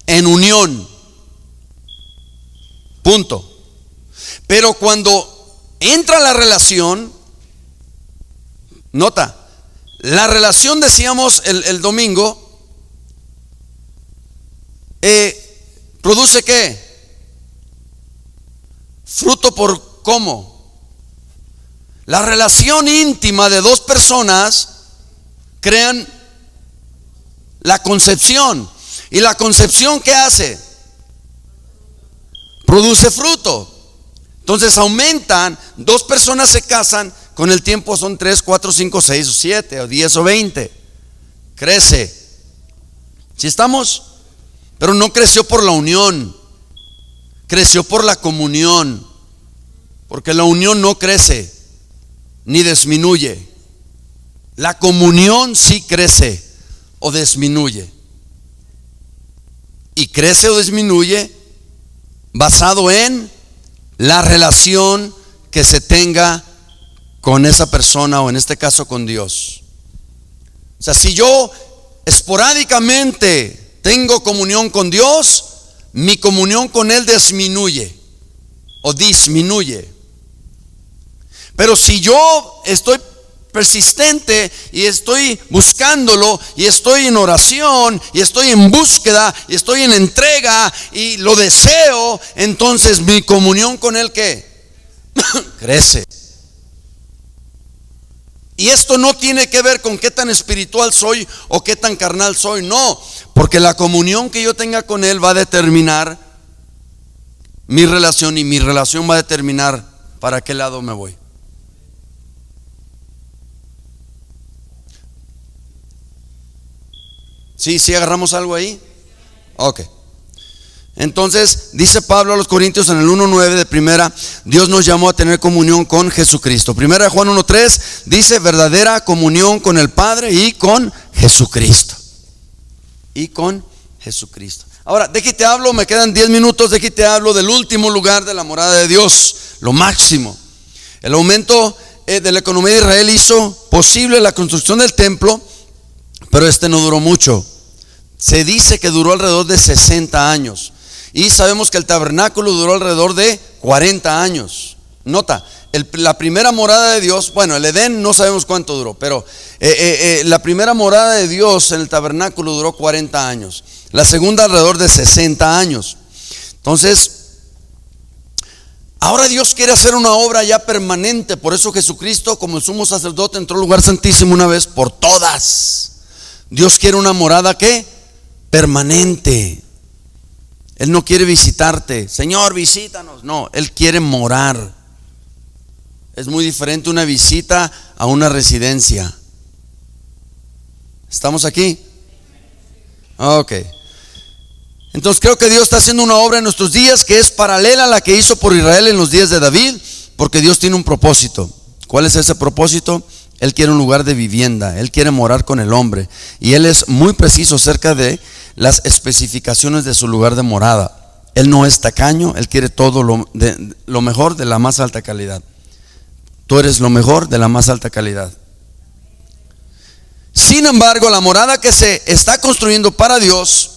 en unión, punto. Pero cuando entra la relación, nota, la relación, decíamos el domingo, produce ¿qué? Fruto. ¿Por cómo? La relación íntima de dos personas crean la concepción. ¿Y la concepción qué hace? Produce fruto. Entonces aumentan, dos personas se casan, con el tiempo son 3, 4, 5, 6 o 7 o 10 o 20. Crece. ¿Sí estamos? Pero no creció por la unión, creció por la comunión. Porque la unión no crece ni disminuye. La comunión sí crece o disminuye. Y crece o disminuye basado en la relación que se tenga con esa persona, o en este caso con Dios. O sea, si yo esporádicamente tengo comunión con Dios, mi comunión con Él disminuye o disminuye. Pero si yo estoy persistente y estoy buscándolo y estoy en oración y estoy en búsqueda y estoy en entrega y lo deseo, entonces mi comunión con Él ¿qué? Crece. Y esto no tiene que ver con qué tan espiritual soy o qué tan carnal soy, no, porque la comunión que yo tenga con Él va a determinar mi relación, y mi relación va a determinar para qué lado me voy. ¿Sí agarramos algo ahí? Ok. Entonces dice Pablo a los Corintios en el 1:9 de primera: Dios nos llamó a tener comunión con Jesucristo. Primera de Juan 1:3 dice: verdadera comunión con el Padre y con Jesucristo. Y con Jesucristo. Ahora, de aquí te hablo, me quedan 10 minutos. De aquí te hablo del último lugar de la morada de Dios, lo máximo. El aumento de la economía de Israel hizo posible la construcción del templo, pero este no duró mucho. Se dice que duró alrededor de 60 años. Y sabemos que el tabernáculo duró alrededor de 40 años. Nota, la primera morada de Dios, bueno, el Edén no sabemos cuánto duró, pero la primera morada de Dios en el tabernáculo duró 40 años. La segunda alrededor de 60 años. Entonces, ahora Dios quiere hacer una obra ya permanente. Por eso Jesucristo, como el sumo sacerdote, entró al lugar santísimo una vez por todas. Dios quiere una morada ¿qué? Permanente. Él no quiere visitarte, Señor, visítanos. No, Él quiere morar. Es muy diferente una visita a una residencia. ¿Estamos aquí? Ok. Entonces creo que Dios está haciendo una obra en nuestros días que es paralela a la que hizo por Israel en los días de David, porque Dios tiene un propósito. ¿Cuál es ese propósito? Él quiere un lugar de vivienda. Él quiere morar con el hombre. Y Él es muy preciso acerca de las especificaciones de su lugar de morada. Él no es tacaño. Él quiere todo lo mejor, de la más alta calidad. Tú eres lo mejor de la más alta calidad. Sin embargo, la morada que se está construyendo para Dios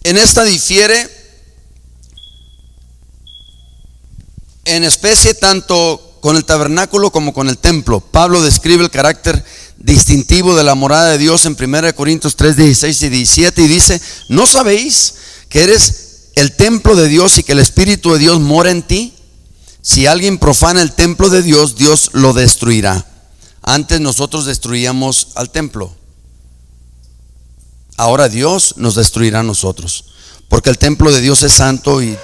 en esta difiere en especie tanto con el tabernáculo como con el templo. Pablo describe el carácter distintivo de la morada de Dios en 1 Corintios 3, 16 y 17 y dice: ¿no sabéis que eres el templo de Dios y que el Espíritu de Dios mora en ti? Si alguien profana el templo de Dios, Dios lo destruirá. Antes nosotros destruíamos al templo. Ahora Dios nos destruirá a nosotros, porque el templo de Dios es santo y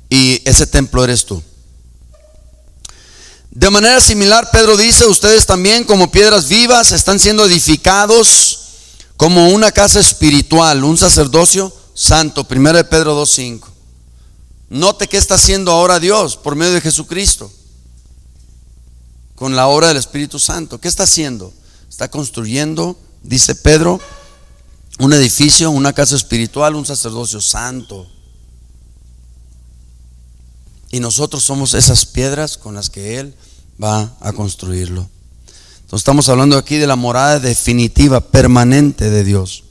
ese templo eres tú. De manera similar, Pedro dice: ustedes también, como piedras vivas, están siendo edificados como una casa espiritual, un sacerdocio santo. 1 Pedro 2:5. Note qué está haciendo ahora Dios por medio de Jesucristo con la obra del Espíritu Santo. ¿Qué está haciendo? Está construyendo, dice Pedro, un edificio, una casa espiritual, un sacerdocio santo. Y nosotros somos esas piedras con las que Él va a construirlo. Entonces estamos hablando aquí de la morada definitiva, permanente de Dios,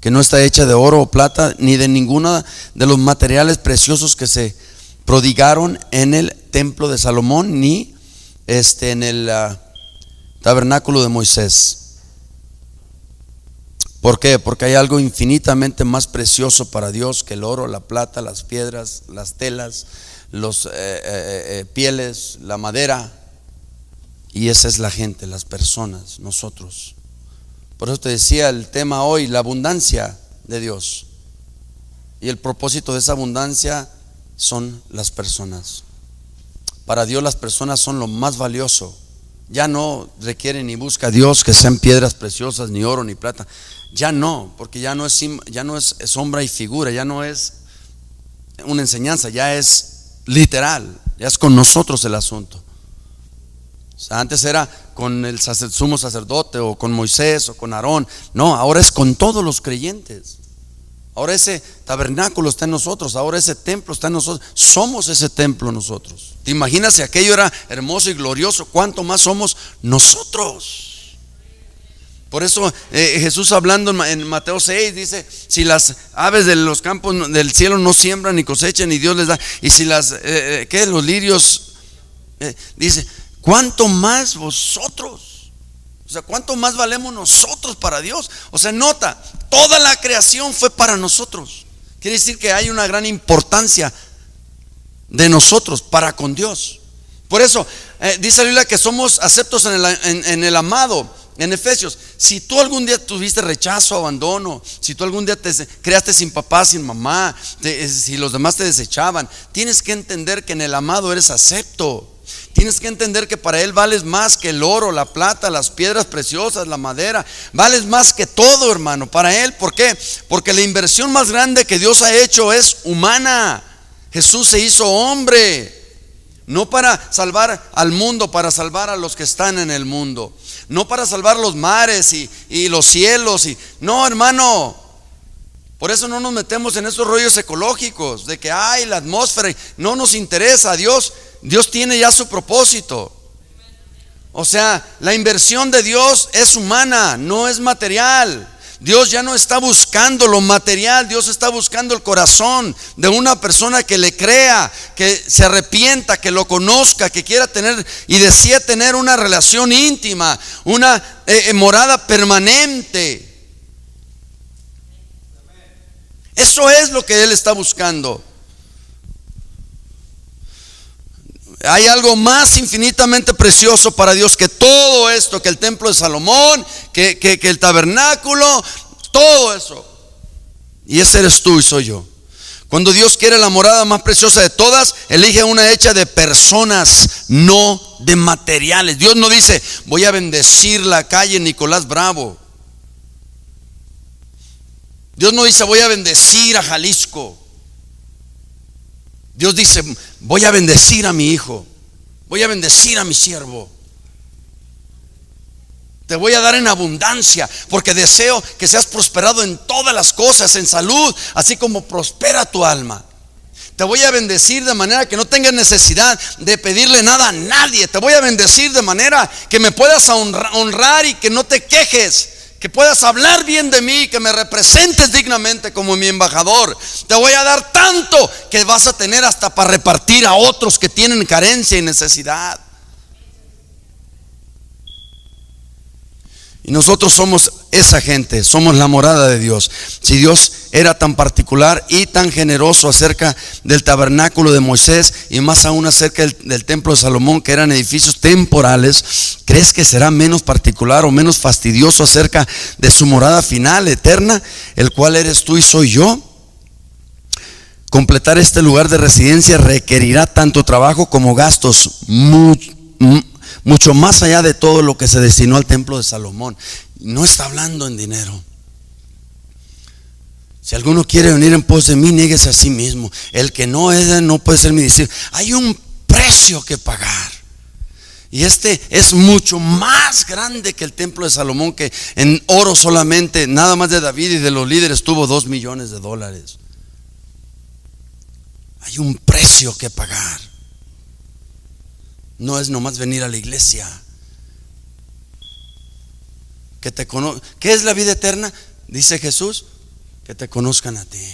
que no está hecha de oro o plata, ni de ninguno de los materiales preciosos que se prodigaron en el templo de Salomón, ni en el tabernáculo de Moisés. ¿Por qué? Porque hay algo infinitamente más precioso para Dios que el oro, la plata, las piedras, las telas, los pieles, la madera. Y esa es la gente, las personas, nosotros. Por eso te decía el tema hoy, la abundancia de Dios. Y el propósito de esa abundancia son las personas. Para Dios las personas son lo más valioso. Ya no requiere ni busca a Dios que sean piedras preciosas, ni oro, ni plata. Ya no, porque ya no es sombra y figura, ya no es una enseñanza, ya es literal, ya es con nosotros el asunto. O sea, antes era con el sumo sacerdote o con Moisés o con Aarón. No, ahora es con todos los creyentes. Ahora ese tabernáculo está en nosotros, ahora ese templo está en nosotros. Somos ese templo nosotros. ¿Te imaginas si aquello era hermoso y glorioso? ¿Cuánto más somos nosotros? Por eso Jesús, hablando en Mateo 6, dice: si las aves de los campos del cielo no siembran ni cosechan, y Dios les da, y si los lirios, dice, ¿cuánto más vosotros? O sea, ¿cuánto más valemos nosotros para Dios? O sea, nota, toda la creación fue para nosotros. Quiere decir que hay una gran importancia de nosotros para con Dios. Por eso dice la Biblia que somos aceptos en el amado. En Efesios, si tú algún día tuviste rechazo, abandono, si tú algún día te creaste sin papá, sin mamá, si los demás te desechaban, tienes que entender que en el amado eres acepto. Tienes que entender que para Él vales más que el oro, la plata, las piedras preciosas, la madera. Vales más que todo, hermano, para Él. ¿Por qué? Porque la inversión más grande que Dios ha hecho es humana. Jesús se hizo hombre. No para salvar al mundo, para salvar a los que están en el mundo. No para salvar los mares y los cielos. No, hermano. Por eso no nos metemos en esos rollos ecológicos de que hay la atmósfera. No nos interesa. Dios tiene ya su propósito. O sea, la inversión de Dios es humana, no es material. Dios ya no está buscando lo material, Dios está buscando el corazón de una persona que le crea, que se arrepienta, que lo conozca, que quiera tener y desea tener una relación íntima, una morada permanente. Eso es lo que Él está buscando. Hay algo más infinitamente precioso para Dios que todo esto, que el templo de Salomón, que el tabernáculo, todo eso. Y ese eres tú y soy yo. Cuando Dios quiere la morada más preciosa de todas, elige una hecha de personas, no de materiales. Dios no dice: voy a bendecir la calle Nicolás Bravo. Dios no dice: voy a bendecir a Jalisco. Dios dice: voy a bendecir a mi hijo, voy a bendecir a mi siervo. Te voy a dar en abundancia, porque deseo que seas prosperado en todas las cosas, en salud, así como prospera tu alma. Te voy a bendecir de manera que no tengas necesidad de pedirle nada a nadie. Te voy a bendecir de manera que me puedas honrar y que no te quejes, que puedas hablar bien de mí, que me representes dignamente como mi embajador. Te voy a dar tanto que vas a tener hasta para repartir a otros que tienen carencia y necesidad. Y nosotros somos esa gente, somos la morada de Dios. Si Dios era tan particular y tan generoso acerca del tabernáculo de Moisés, y más aún acerca del templo de Salomón, que eran edificios temporales, ¿crees que será menos particular o menos fastidioso acerca de su morada final, eterna, el cual eres tú y soy yo? Completar este lugar de residencia requerirá tanto trabajo como gastos, mucho más allá de todo lo que se destinó al templo de Salomón. No está hablando en dinero. Si alguno quiere venir en pos de mí, niéguese a sí mismo. El que no es, no puede ser mi discípulo. Hay un precio que pagar. Y este es mucho más grande que el templo de Salomón, que en oro solamente, nada más de David y de los líderes, tuvo $2 millones. Hay un precio que pagar. No es nomás venir a la iglesia. ¿Qué es la vida eterna? Dice Jesús: que te conozcan a ti.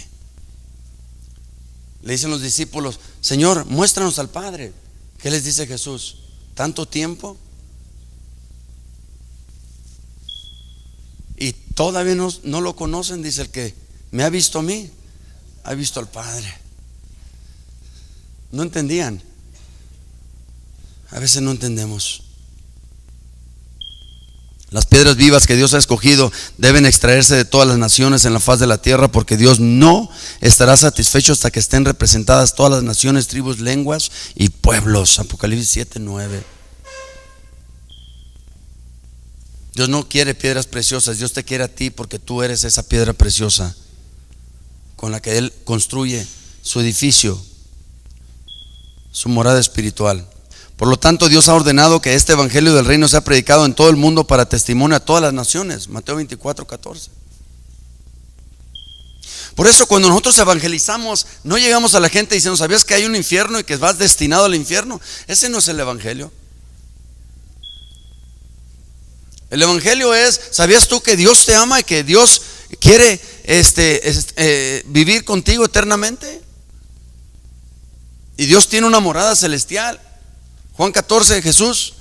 Le dicen los discípulos: Señor, muéstranos al Padre. ¿Qué les dice Jesús? ¿Tanto tiempo? Y Todavía no lo conocen, dice el que me ha visto a mí, ha visto al Padre. No entendían. A veces no entendemos. Las piedras vivas que Dios ha escogido deben extraerse de todas las naciones en la faz de la tierra, porque Dios no estará satisfecho hasta que estén representadas todas las naciones, tribus, lenguas y pueblos. Apocalipsis 7:9. Dios no quiere piedras preciosas, Dios te quiere a ti porque tú eres esa piedra preciosa con la que Él construye su edificio, su morada espiritual. Por lo tanto, Dios ha ordenado que este evangelio del reino sea predicado en todo el mundo para testimonio a todas las naciones. Mateo 24:14. Por eso cuando nosotros evangelizamos, no llegamos a la gente diciendo: ¿sabías que hay un infierno y que vas destinado al infierno? Ese no es el evangelio. El evangelio es: ¿sabías tú que Dios te ama y que Dios quiere vivir contigo eternamente? Y Dios tiene una morada celestial. Juan 14, Jesús: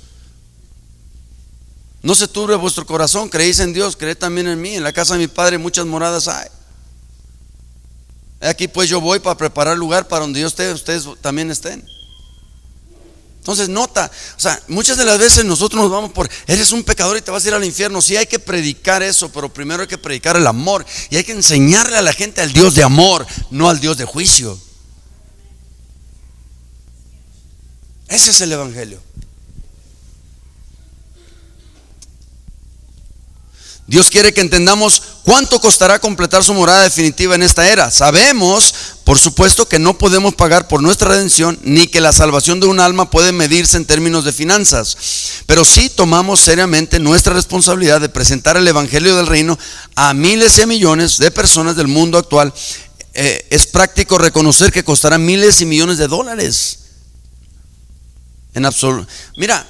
no se turbe vuestro corazón, creéis en Dios, creed también en mí. En la casa de mi Padre muchas moradas hay. Aquí pues yo voy para preparar lugar para donde yo esté, ustedes también estén. Entonces nota, o sea, muchas de las veces nosotros nos vamos por: eres un pecador y te vas a ir al infierno. Sí, hay que predicar eso, pero primero hay que predicar el amor. Y hay que enseñarle a la gente al Dios de amor, no al Dios de juicio. Ese es el evangelio. Dios quiere que entendamos cuánto costará completar su morada definitiva en esta era. Sabemos, por supuesto, que no podemos pagar por nuestra redención, ni que la salvación de un alma puede medirse en términos de finanzas. Pero sí tomamos seriamente nuestra responsabilidad de presentar el evangelio del reino a miles y a millones de personas del mundo actual. Es práctico reconocer que costará miles y millones de dólares. En absoluto. Mira,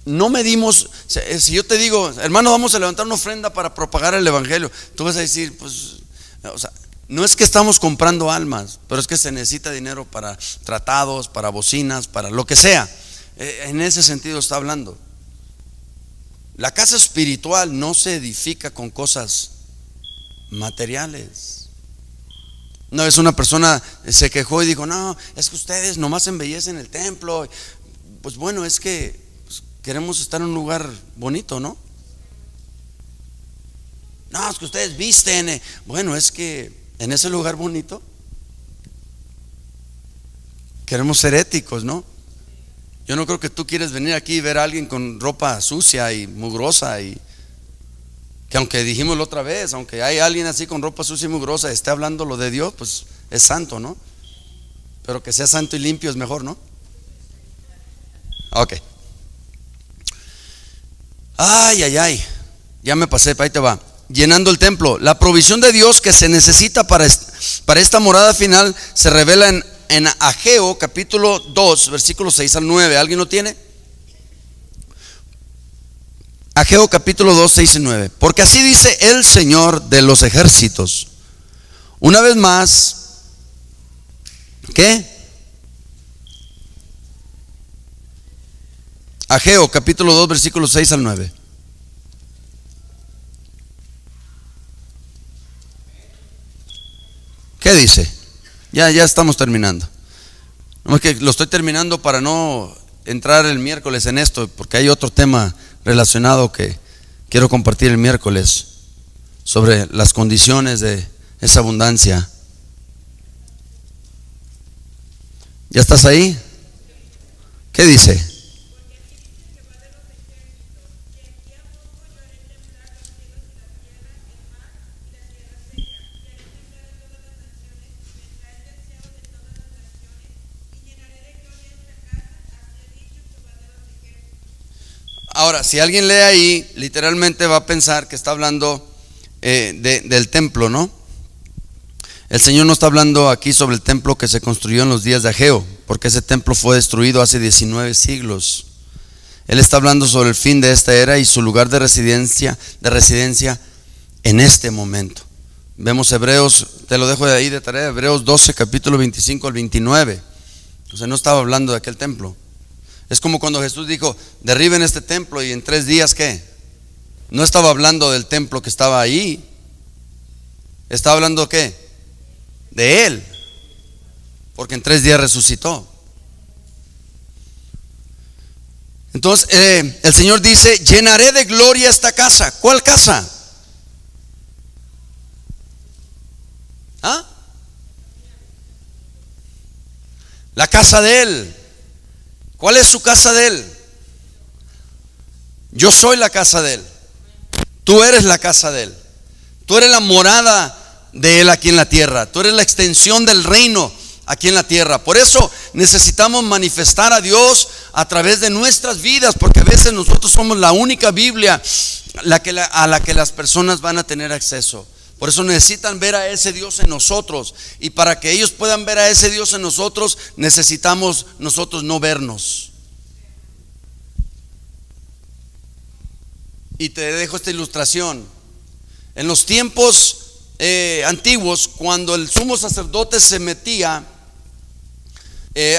no medimos. Si yo te digo: hermano, vamos a levantar una ofrenda para propagar el evangelio, tú vas a decir: pues, o sea, no es que estamos comprando almas, pero es que se necesita dinero para tratados, para bocinas, para lo que sea. En ese sentido está hablando. La casa espiritual no se edifica con cosas materiales. Una vez una persona se quejó y dijo: no, es que ustedes nomás embellecen el templo. Pues bueno, es que queremos estar en un lugar bonito, ¿no? No, es que ustedes visten. Bueno, es que en ese lugar bonito queremos ser éticos, ¿no? Yo no creo que tú quieres venir aquí y ver a alguien con ropa sucia y mugrosa, y que aunque dijimos la otra vez, aunque hay alguien así con ropa sucia y mugrosa, esté hablando lo de Dios, pues es santo, ¿no? Pero que sea santo y limpio es mejor, ¿no? Ok. Ay, ya me pasé, ahí te va. Llenando el templo. La provisión de Dios que se necesita para esta morada final se revela en Ageo capítulo 2, versículos 6 al 9. ¿Alguien lo tiene? Ageo capítulo 2, 6 y 9. Porque así dice el Señor de los ejércitos: una vez más, ¿qué? Ageo capítulo 2, versículos 6 al 9. ¿Qué dice? Ya estamos terminando. No es que lo estoy terminando para no entrar el miércoles en esto, porque hay otro tema relacionado que quiero compartir el miércoles sobre las condiciones de esa abundancia. ¿Ya estás ahí? ¿Qué dice? Ahora, si alguien lee ahí, literalmente va a pensar que está hablando del templo, ¿no? El Señor no está hablando aquí sobre el templo que se construyó en los días de Ageo, porque ese templo fue destruido hace 19 siglos. Él está hablando sobre el fin de esta era y su lugar de residencia en este momento. Vemos Hebreos, te lo dejo de ahí de tarea, Hebreos 12, capítulo 25 al 29. O sea, no estaba hablando de aquel templo. Es como cuando Jesús dijo: derriben este templo y en 3 días, ¿qué? No estaba hablando del templo que estaba ahí. Estaba hablando ¿qué? De Él. Porque en 3 días resucitó. Entonces el Señor dice: llenaré de gloria esta casa. ¿Cuál casa? ¿Ah? La casa de Él. ¿Cuál es su casa de Él? Yo soy la casa de Él. Tú eres la casa de Él. Tú eres la morada de Él aquí en la tierra. Tú eres la extensión del reino aquí en la tierra. Por eso necesitamos manifestar a Dios a través de nuestras vidas, porque a veces nosotros somos la única Biblia a la que las personas van a tener acceso. Por eso necesitan ver a ese Dios en nosotros, y para que ellos puedan ver a ese Dios en nosotros, necesitamos nosotros no vernos. Y te dejo esta ilustración. En los tiempos antiguos, cuando el sumo sacerdote se metía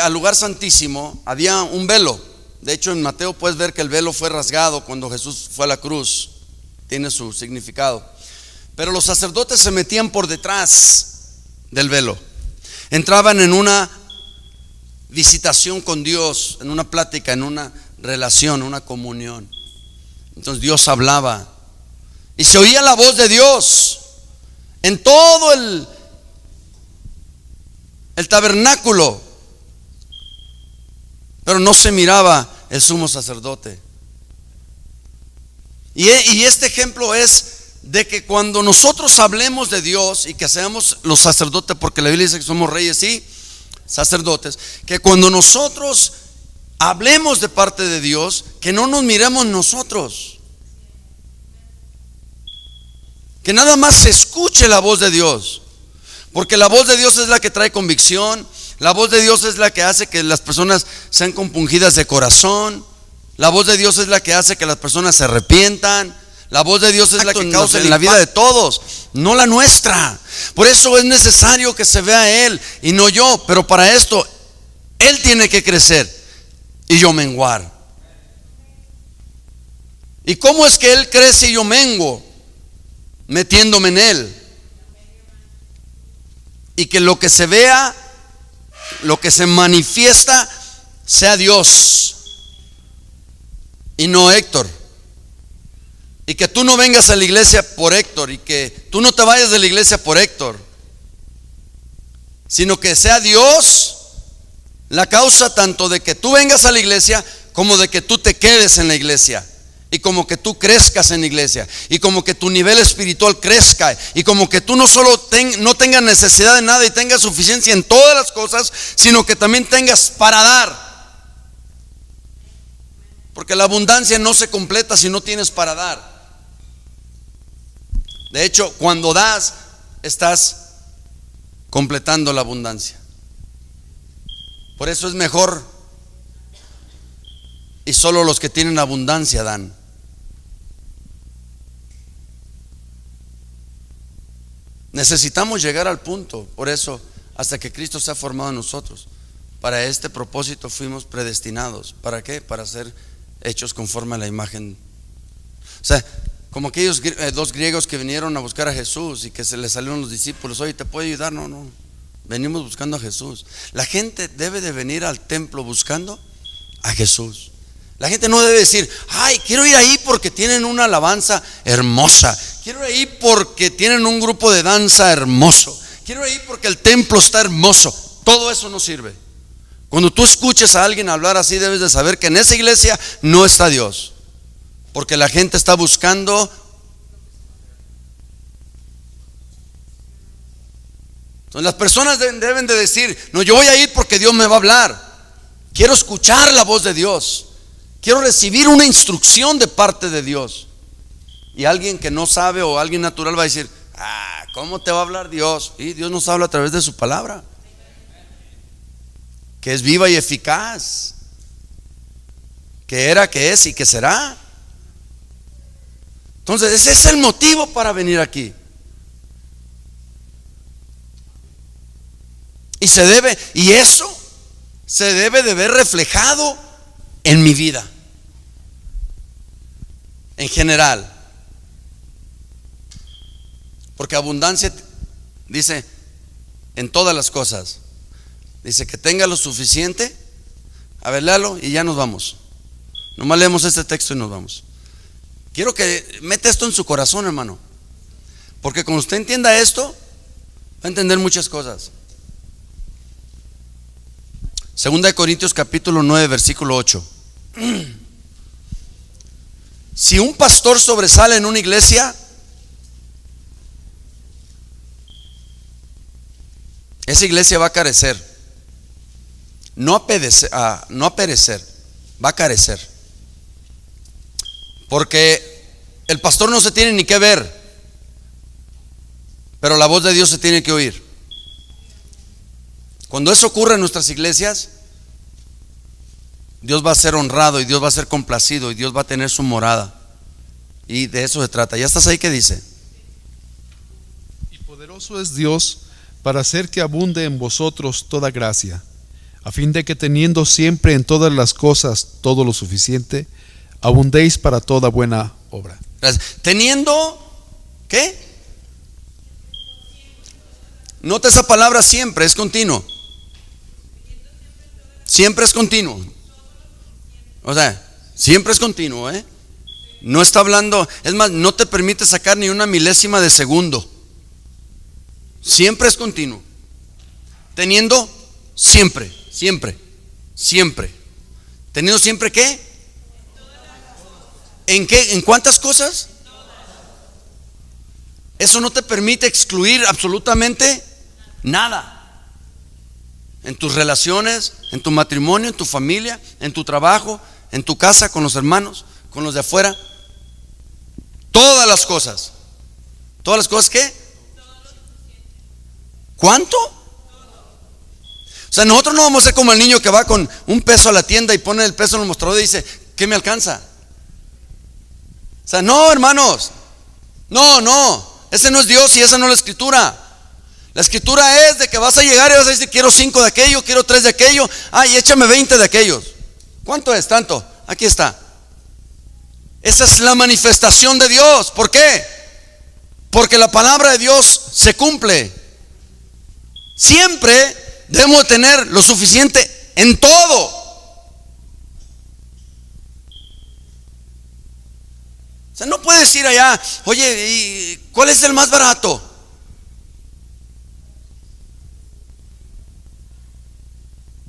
al lugar santísimo, había un velo. De hecho, en Mateo puedes ver que el velo fue rasgado cuando Jesús fue a la cruz. Tiene su significado. Pero los sacerdotes se metían por detrás del velo. Entraban en una visitación con Dios, en una plática, en una relación, una comunión. Entonces Dios hablaba y se oía la voz de Dios en todo el tabernáculo, pero no se miraba el sumo sacerdote. Y este ejemplo es de que cuando nosotros hablemos de Dios y que seamos los sacerdotes, porque la Biblia dice que somos reyes y sacerdotes, que cuando nosotros hablemos de parte de Dios, que no nos miremos nosotros, que nada más se escuche la voz de Dios, porque la voz de Dios es la que trae convicción. La voz de Dios es la que hace que las personas sean compungidas de corazón. La voz de Dios es la que hace que las personas se arrepientan. La voz de Dios es la que causa en la vida de todos, no la nuestra. Por eso es necesario que se vea a Él y no yo. Pero para esto Él tiene que crecer y yo menguar. ¿Y cómo es que Él crece y yo menguo? Metiéndome en Él. Y que lo que se vea, lo que se manifiesta, sea Dios y no Héctor. Y que tú no vengas a la iglesia por Héctor, y que tú no te vayas de la iglesia por Héctor, sino que sea Dios la causa tanto de que tú vengas a la iglesia como de que tú te quedes en la iglesia, y como que tú crezcas en la iglesia, y como que tu nivel espiritual crezca, y como que tú no solo no tengas necesidad de nada y tengas suficiencia en todas las cosas, sino que también tengas para dar. Porque la abundancia no se completa si no tienes para dar. De hecho, cuando das, estás completando la abundancia. Por eso es mejor, y solo los que tienen abundancia dan. Necesitamos llegar al punto. Por eso, hasta que Cristo se ha formado en nosotros, para este propósito fuimos predestinados. ¿Para qué? Para ser hechos conforme a la imagen. O sea, como aquellos 2 griegos que vinieron a buscar a Jesús y que se les salieron los discípulos: oye, ¿te puedo ayudar? No, no, venimos buscando a Jesús. La gente debe de venir al templo buscando a Jesús. La gente no debe decir: ay, quiero ir ahí porque tienen una alabanza hermosa, quiero ir ahí porque tienen un grupo de danza hermoso, quiero ir ahí porque el templo está hermoso. Todo eso no sirve. Cuando tú escuches a alguien hablar así, debes de saber que en esa iglesia no está Dios, porque la gente está buscando. Entonces las personas deben de decir: no, yo voy a ir porque Dios me va a hablar. Quiero escuchar la voz de Dios. Quiero recibir una instrucción de parte de Dios. Y alguien que no sabe, o alguien natural, va a decir: ¿cómo te va a hablar Dios? Y Dios nos habla a través de su palabra, que es viva y eficaz, que era, que es y que será. Entonces ese es el motivo para venir aquí. Y eso se debe de ver reflejado en mi vida, en general. Porque abundancia, dice, en todas las cosas. Dice que tenga lo suficiente. A ver, léalo y ya nos vamos. Nomás leemos este texto y nos vamos. Quiero que meta esto en su corazón, hermano. Porque cuando usted entienda esto, va a entender muchas cosas. Segunda de Corintios capítulo 9, versículo 8. Si un pastor sobresale en una iglesia, esa iglesia va a carecer. No a perecer, va a carecer. Porque el pastor no se tiene ni que ver, pero la voz de Dios se tiene que oír. Cuando eso ocurre en nuestras iglesias, Dios va a ser honrado y Dios va a ser complacido y Dios va a tener su morada. Y de eso se trata. ¿Ya estás ahí? ¿Qué dice? Y poderoso es Dios para hacer que abunde en vosotros toda gracia, a fin de que teniendo siempre en todas las cosas todo lo suficiente, abundéis para toda buena obra. Gracias. Teniendo, ¿qué? Nota esa palabra siempre, es continuo. Siempre es continuo. O sea, siempre es continuo, ¿eh? No está hablando, es más, no te permite sacar ni una milésima de segundo. Siempre es continuo. Teniendo siempre, siempre, siempre. ¿Teniendo siempre qué? ¿En qué? ¿En cuántas cosas? Eso no te permite excluir absolutamente nada. En tus relaciones, en tu matrimonio, en tu familia, en tu trabajo, en tu casa, con los hermanos, con los de afuera. Todas las cosas. ¿Todas las cosas qué? ¿Cuánto? O sea, nosotros no vamos a ser como el niño que va con un peso a la tienda y pone el peso en el mostrador y dice, ¿qué me alcanza? O sea, no, hermanos. No. Ese no es Dios y esa no es la escritura. La escritura es de que vas a llegar y vas a decir, quiero 5 de aquello, quiero 3 de aquello. Ay, échame 20 de aquellos. ¿Cuánto es? Tanto. Aquí está. Esa es la manifestación de Dios. ¿Por qué? Porque la palabra de Dios se cumple. Siempre debemos tener lo suficiente en todo. O sea, no puedes ir allá, oye, ¿y cuál es el más barato?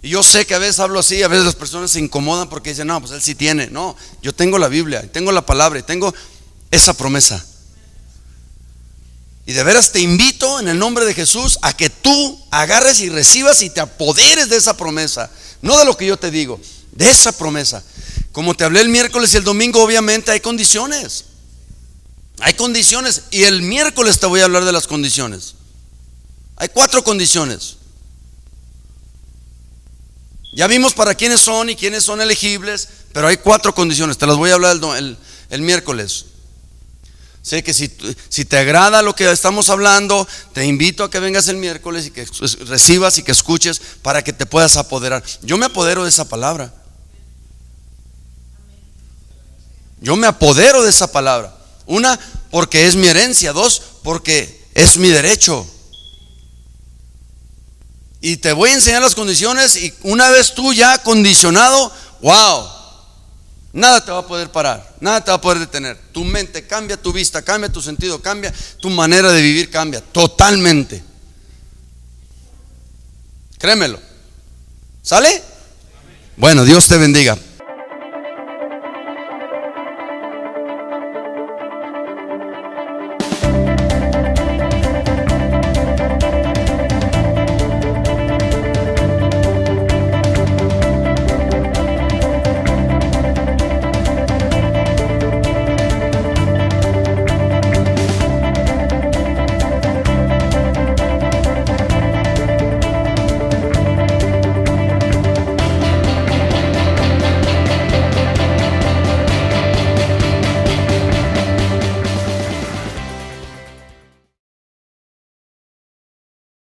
Y yo sé que a veces hablo así, a veces las personas se incomodan porque dicen, no, pues él sí tiene. No, yo tengo la Biblia, tengo la palabra y tengo esa promesa. Y de veras te invito en el nombre de Jesús a que tú agarres y recibas y te apoderes de esa promesa. No de lo que yo te digo, de esa promesa. Como te hablé el miércoles y el domingo, obviamente hay condiciones. Hay condiciones. Y el miércoles te voy a hablar de las condiciones. Hay 4 condiciones. Ya vimos para quiénes son y quiénes son elegibles, pero hay 4 condiciones. Te las voy a hablar el miércoles. Sé que si te agrada lo que estamos hablando, te invito a que vengas el miércoles y que recibas y que escuches para que te puedas apoderar. Yo me apodero de esa palabra. Yo me apodero de esa palabra. 1, porque es mi herencia. 2, porque es mi derecho. Y te voy a enseñar las condiciones. Y una vez tú ya condicionado, wow, nada te va a poder parar, nada te va a poder detener. Tu mente cambia, tu vista cambia, tu sentido cambia, tu manera de vivir cambia totalmente. Créemelo. ¿Sale? Bueno, Dios te bendiga.